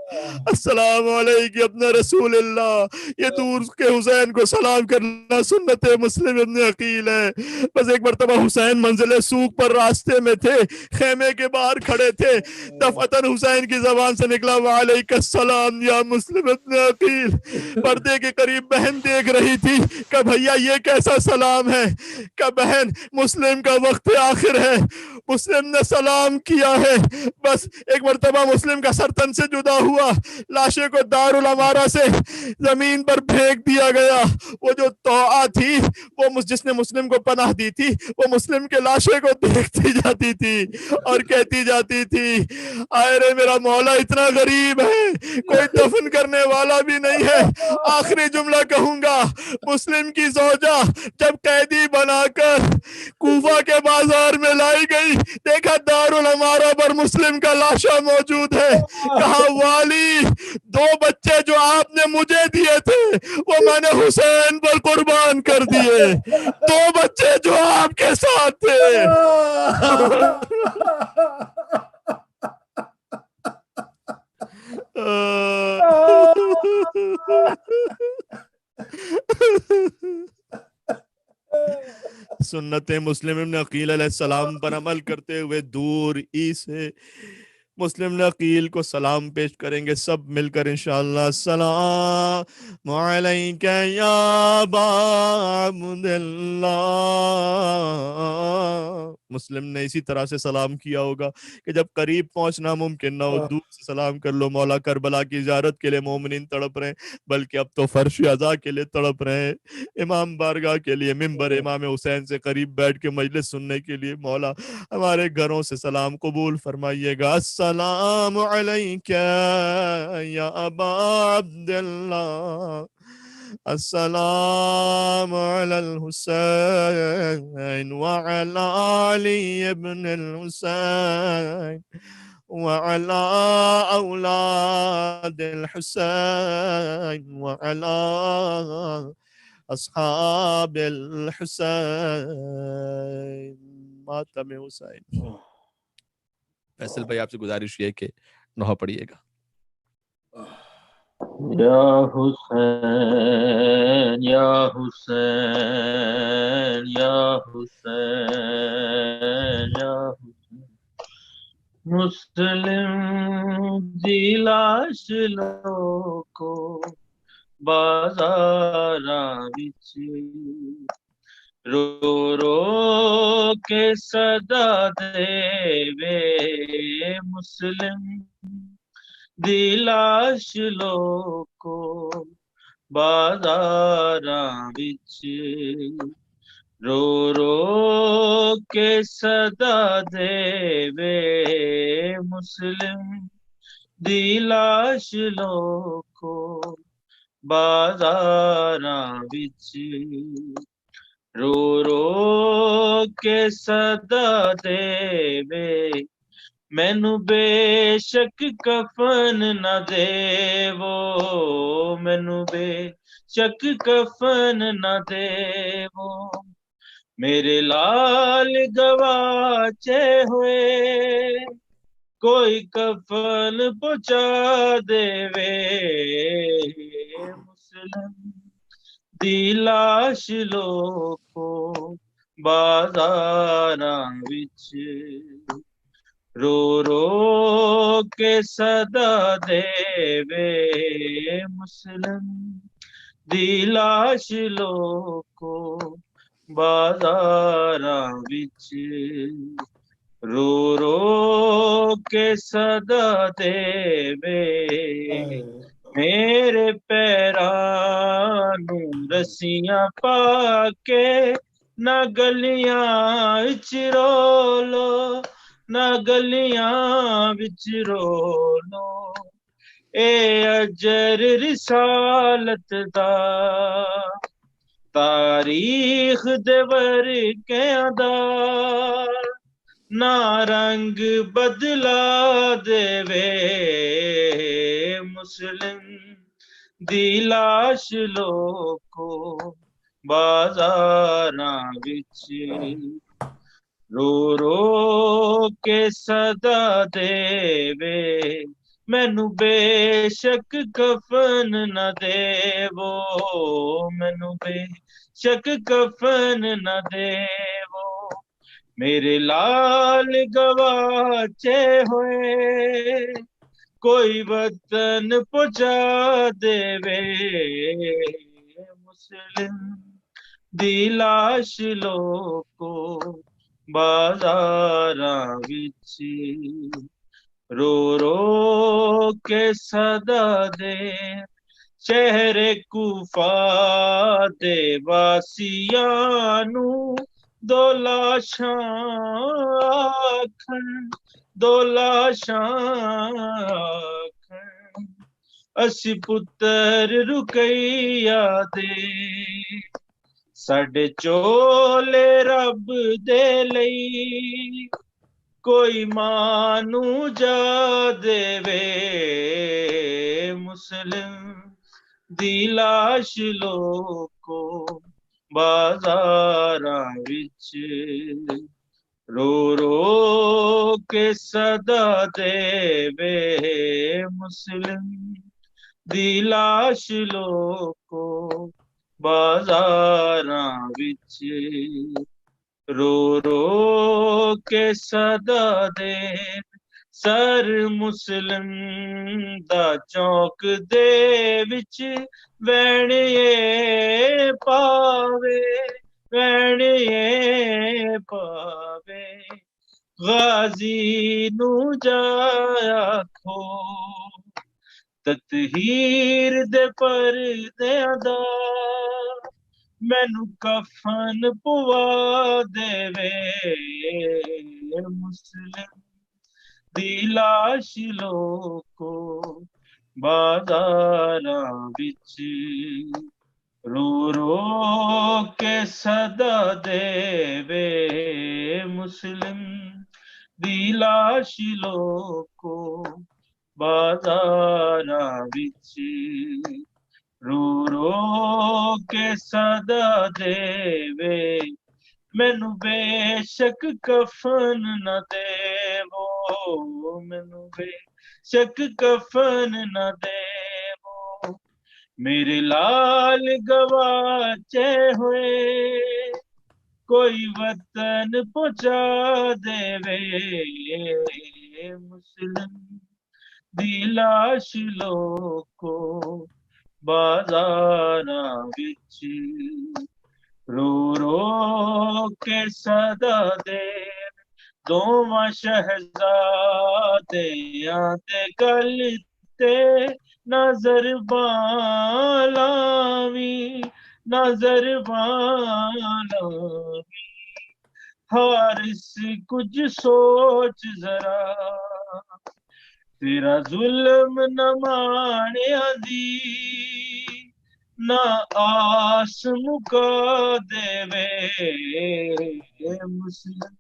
السلام علیک ابن رسول اللہ۔ یہ دور کے حسین کو سلام کرنا سنت مسلم ابن عقیل ہے۔ بس ایک مرتبہ حسین منزل سوق پر راستے میں تھے، خیمے کے باہر کھڑے تھے، دفعتاً حسین کی زبان سے نکلا وعلیک السلام یا مسلم ابن عقیل۔ پردے کے قریب بہن دیکھ رہی تھی کہ بھیا یہ کیسا سلام ہے، کہ بہن مسلم کا وقت آخر ہے، مسلم نے سلام کیا ہے۔ بس ایک مرتبہ مسلم کا سر تن سے جدا ہوا، لاشے کو دارالامارہ سے زمین پر پھینک دیا گیا۔ وہ جو توعہ تھی وہ جس نے مسلم کو پناہ دی تھی، وہ مسلم کے لاشے کو دیکھتی جاتی تھی اور کہتی جاتی تھی آئے رے میرا مولا اتنا غریب ہے، کوئی دفن کرنے والا بھی نہیں ہے۔ آخری جملہ کہوں گا، مسلم کی زوجہ جب قیدی بنا کر کوفہ کے بازار میں لائی گئی، دیکھا دارالامارہ پر مسلم کا لاشا موجود ہے، کہا والی 2 بچے جو آپ نے مجھے دیے تھے وہ میں نے حسین پر قربان کر دیے، 2 بچے جو آپ کے ساتھ تھے۔ سنت مسلم ابن عقیل علیہ السلام پر عمل کرتے ہوئے دور ہی سے مسلم ابن عقیل کو سلام پیش کریں گے سب مل کر انشاءاللہ۔ السلام علیک یا ابا عبداللہ۔ مسلم نے اسی طرح سے سلام کیا ہوگا کہ جب قریب پہنچنا ممکن نہ ہو دور سے سلام کر لو۔ مولا کربلا کی زیارت کے لیے مومنین تڑپ رہے ہیں، بلکہ اب تو فرش عزا کے لیے تڑپ رہے ہیں، امام بارگاہ کے لیے، منبر امام حسین سے قریب بیٹھ کے مجلس سننے کے لیے۔ مولا ہمارے گھروں سے سلام قبول فرمائیے گا۔ السلام علیک یا ابا عبداللہ، السلام على الحسين وعلى علي بن الحسين وعلى أولاد الحسين وعلى أصحاب الحسين ماتم حسین. فیصل بھائی آپ سے گزارش یہ کہ نوحہ پڑھیے گا. یا حسین یا حسین یا حسین یا حسین مسلم دی لاش لوکو بازاراں وچ رو رو کے صدا دے مسلم دی لاش لوکو بازاراں وچ رو رو کے صدا دے مسلم دی لاش لوکو بازاراں وچ رو رو کے صدا دے مینو بے شک کفن نہ دے وہ مینو بے شک کفن نہ دے وہ میرے لال گواچے ہوئے کوئی کفن پہنچا دے مسلم دی لاش لوکو بازاراں وچ رو رو کے صدا دے مسلم دی لاش لوکو بازاراں وچ رو رو کے صدا دے میرے پیراں نوں رسیاں پا کے نہ گلیاں وچ رولو نہ گلیاں وچ رولو اے اجر رسالت دا تاریخ دے ورکیاں دا نہ رنگ بدلا دے مسلم دی لاش لوکو بازاراں وچ رو رو کے صدا دے مینو بے شک کفن نہ دے وہ مینو بے شک کفن نہ دے وہ میرے لال گواچے ہوئے کوئی وطن پہنچا دے مسلم دی لاش لوکو بازاراں وچ رو رو کے صدا دے شہر کوفہ دے واسیاں نوں دو لاشاں آکھن دو لاشاں آکھن اسی پتر رکیہ دے ساڈے چولے رب دے لئی کوئی ماں نوں جا دے مسلم دی لاش لوکو بازاراں وچ رو رو کے صدا دے مسلم دی لاش لوکو بازاراں وچ رو رو کے صدا دے سر مسلم دا چوک دے وچ وینیے پاوے وینیے پاوے غازی نوں جایا کھو تطہیر دے پردیاں دا مینو کفن پوا دے مسلم دی لاش لوکو بازاراں وچ رو رو کے صدا دیوے مسلم دی لاش لوکو بازاراں وچ رو رو کے صدا دیوے مینو بے شک کفن نہ دیو مینو بے شک کفن نہ دیو میرے لال گواچے ہوئے کوئی وطن پہنچا دے مسلم دی لاش لوکو بازاراں وچ رو رو کے صدا دے دوواں شہزادیاں تے گل تے نظر بالاوی نظر بالاوی حارس کچھ سوچ ذرا تیرا ظلم نہ مانیا دی نہ آس مکا دیوے مسلم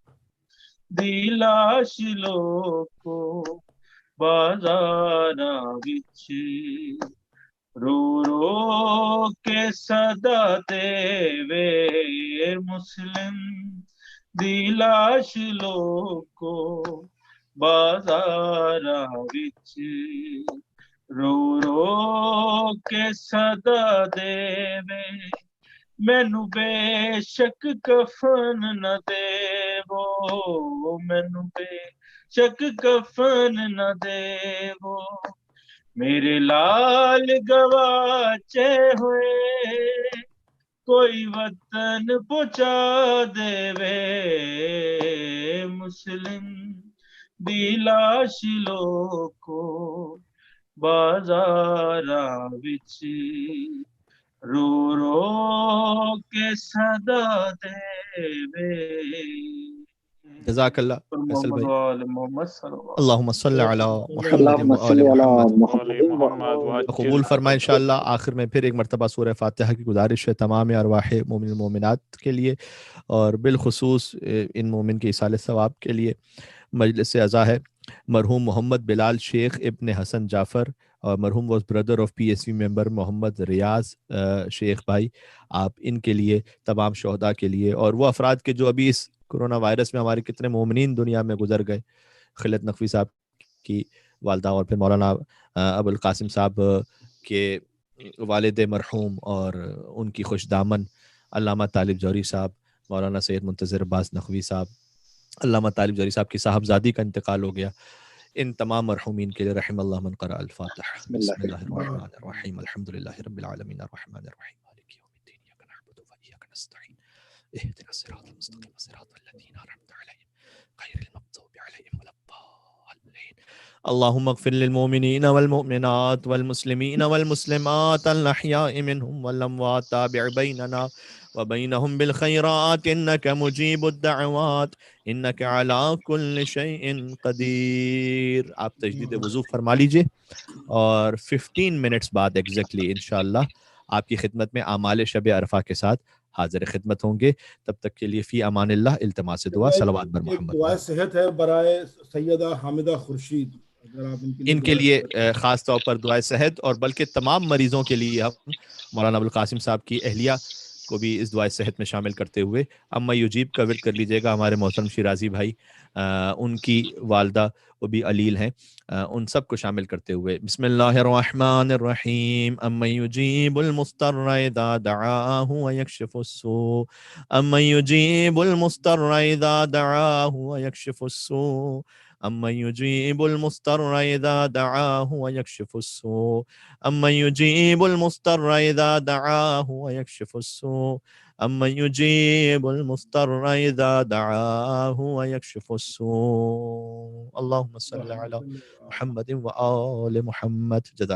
دی لاش لوکو بازاراں وچ رو رو کے صدا دیوے مسلم دی لاش لوکو بازاراں وچ رو رو کے صدا دیوے مینو بے شک کفن نہ دیو مینو بے شک کفن نہ دیو میرے لال گواچے ہوئے کوئی وطن پہنچا دیوے مسلم دی لاش لوکو بازاراں وچ رو رو کے صدا دیوے جزاک اللہ فیصل بھائی. محمد صلی اللہ اللہم صلی علی محمد اللهم و صل آل على محمد. محمد قبول فرمائے انشاءاللہ. آخر میں پھر ایک مرتبہ سورہ فاتحہ کی گزارش ہے تمام ارواح مومن مومنات کے لیے اور بالخصوص ان مومن کے ایصال ثواب کے لیے. مجلس اعزا ہے مرحوم محمد بلال شیخ ابن حسن جعفر اور مرحوم واز بردر آف PSV ممبر محمد ریاض شیخ بھائی. آپ ان کے لیے تمام شہداء کے لیے اور وہ افراد کے جو ابھی اس کرونا وائرس میں ہمارے کتنے مومنین دنیا میں گزر گئے. خلت نقوی صاحب کی والدہ اور پھر مولانا ابو القاسم صاحب کے والد مرحوم اور ان کی خوش دامن علامہ طالب جوہری صاحب، مولانا سید منتظر عباس نقوی صاحب، علامہ طالب جوہری صاحب کی صاحبزادی کا انتقال ہو گیا. ان تمام مرحومین کے لیے رحم اللہ من قرأ الفاتح. بسم اللہ الرحمن الرحیم الحمد للہ رب العالمین الرحمن الرحیم مالک یوم الدین ایاک نعبد و ایاک نستعین اهدنا الصراط المستقیم صراط الذین انعمت علیہم غیر المغضوب علیہم ولا الضالین. اللهم اغفر للمؤمنين والمؤمنات والمسلمين والمسلمات الأحياء منهم والأموات تابع بيننا وبينهم بالخيرات إنك مجيب الدعوات إنك على كل شيء قدير. آپ تجدید وضو فرما لیجئے اور 15 منٹس بعد ایگزیکٹلی انشاءاللہ آپ کی خدمت میں اعمال شب عرفہ کے ساتھ حاضر خدمت ہوں گے. تب تک کے لیے فی امان اللہ، التماس دعا، صلوات بر محمد. دعائے صحت ہے برائے سیدہ حامدہ خورشید، ان کے لیے خاص طور پر دعائے صحت اور بلکہ تمام مریضوں کے لیے ہم مولانا ابو القاسم صاحب کی اہلیہ کو بھی اس دعائے صحت میں شامل کرتے ہوئے اما یجیب کا ورد کر لیجئے گا. ہمارے محترم شیرازی بھائی، ان کی والدہ وہ بھی علیل ہیں، ان سب کو شامل کرتے ہوئے بسم اللہ الرحمن الرحیم. اما یجیب المضطر اذا دعاہ ویکشف السوء اما یجیب المضطر اذا دعاہ ویکشف السوء اما یجیب المضطر اذا دعاہ ویکشف السوء اما یجیب المضطر اذا دعاہ ویکشف السوء اما یجیب المضطر اذا دعاہ ویکشف السوء. اللہم صلی علی محمد و آل محمد. جزاک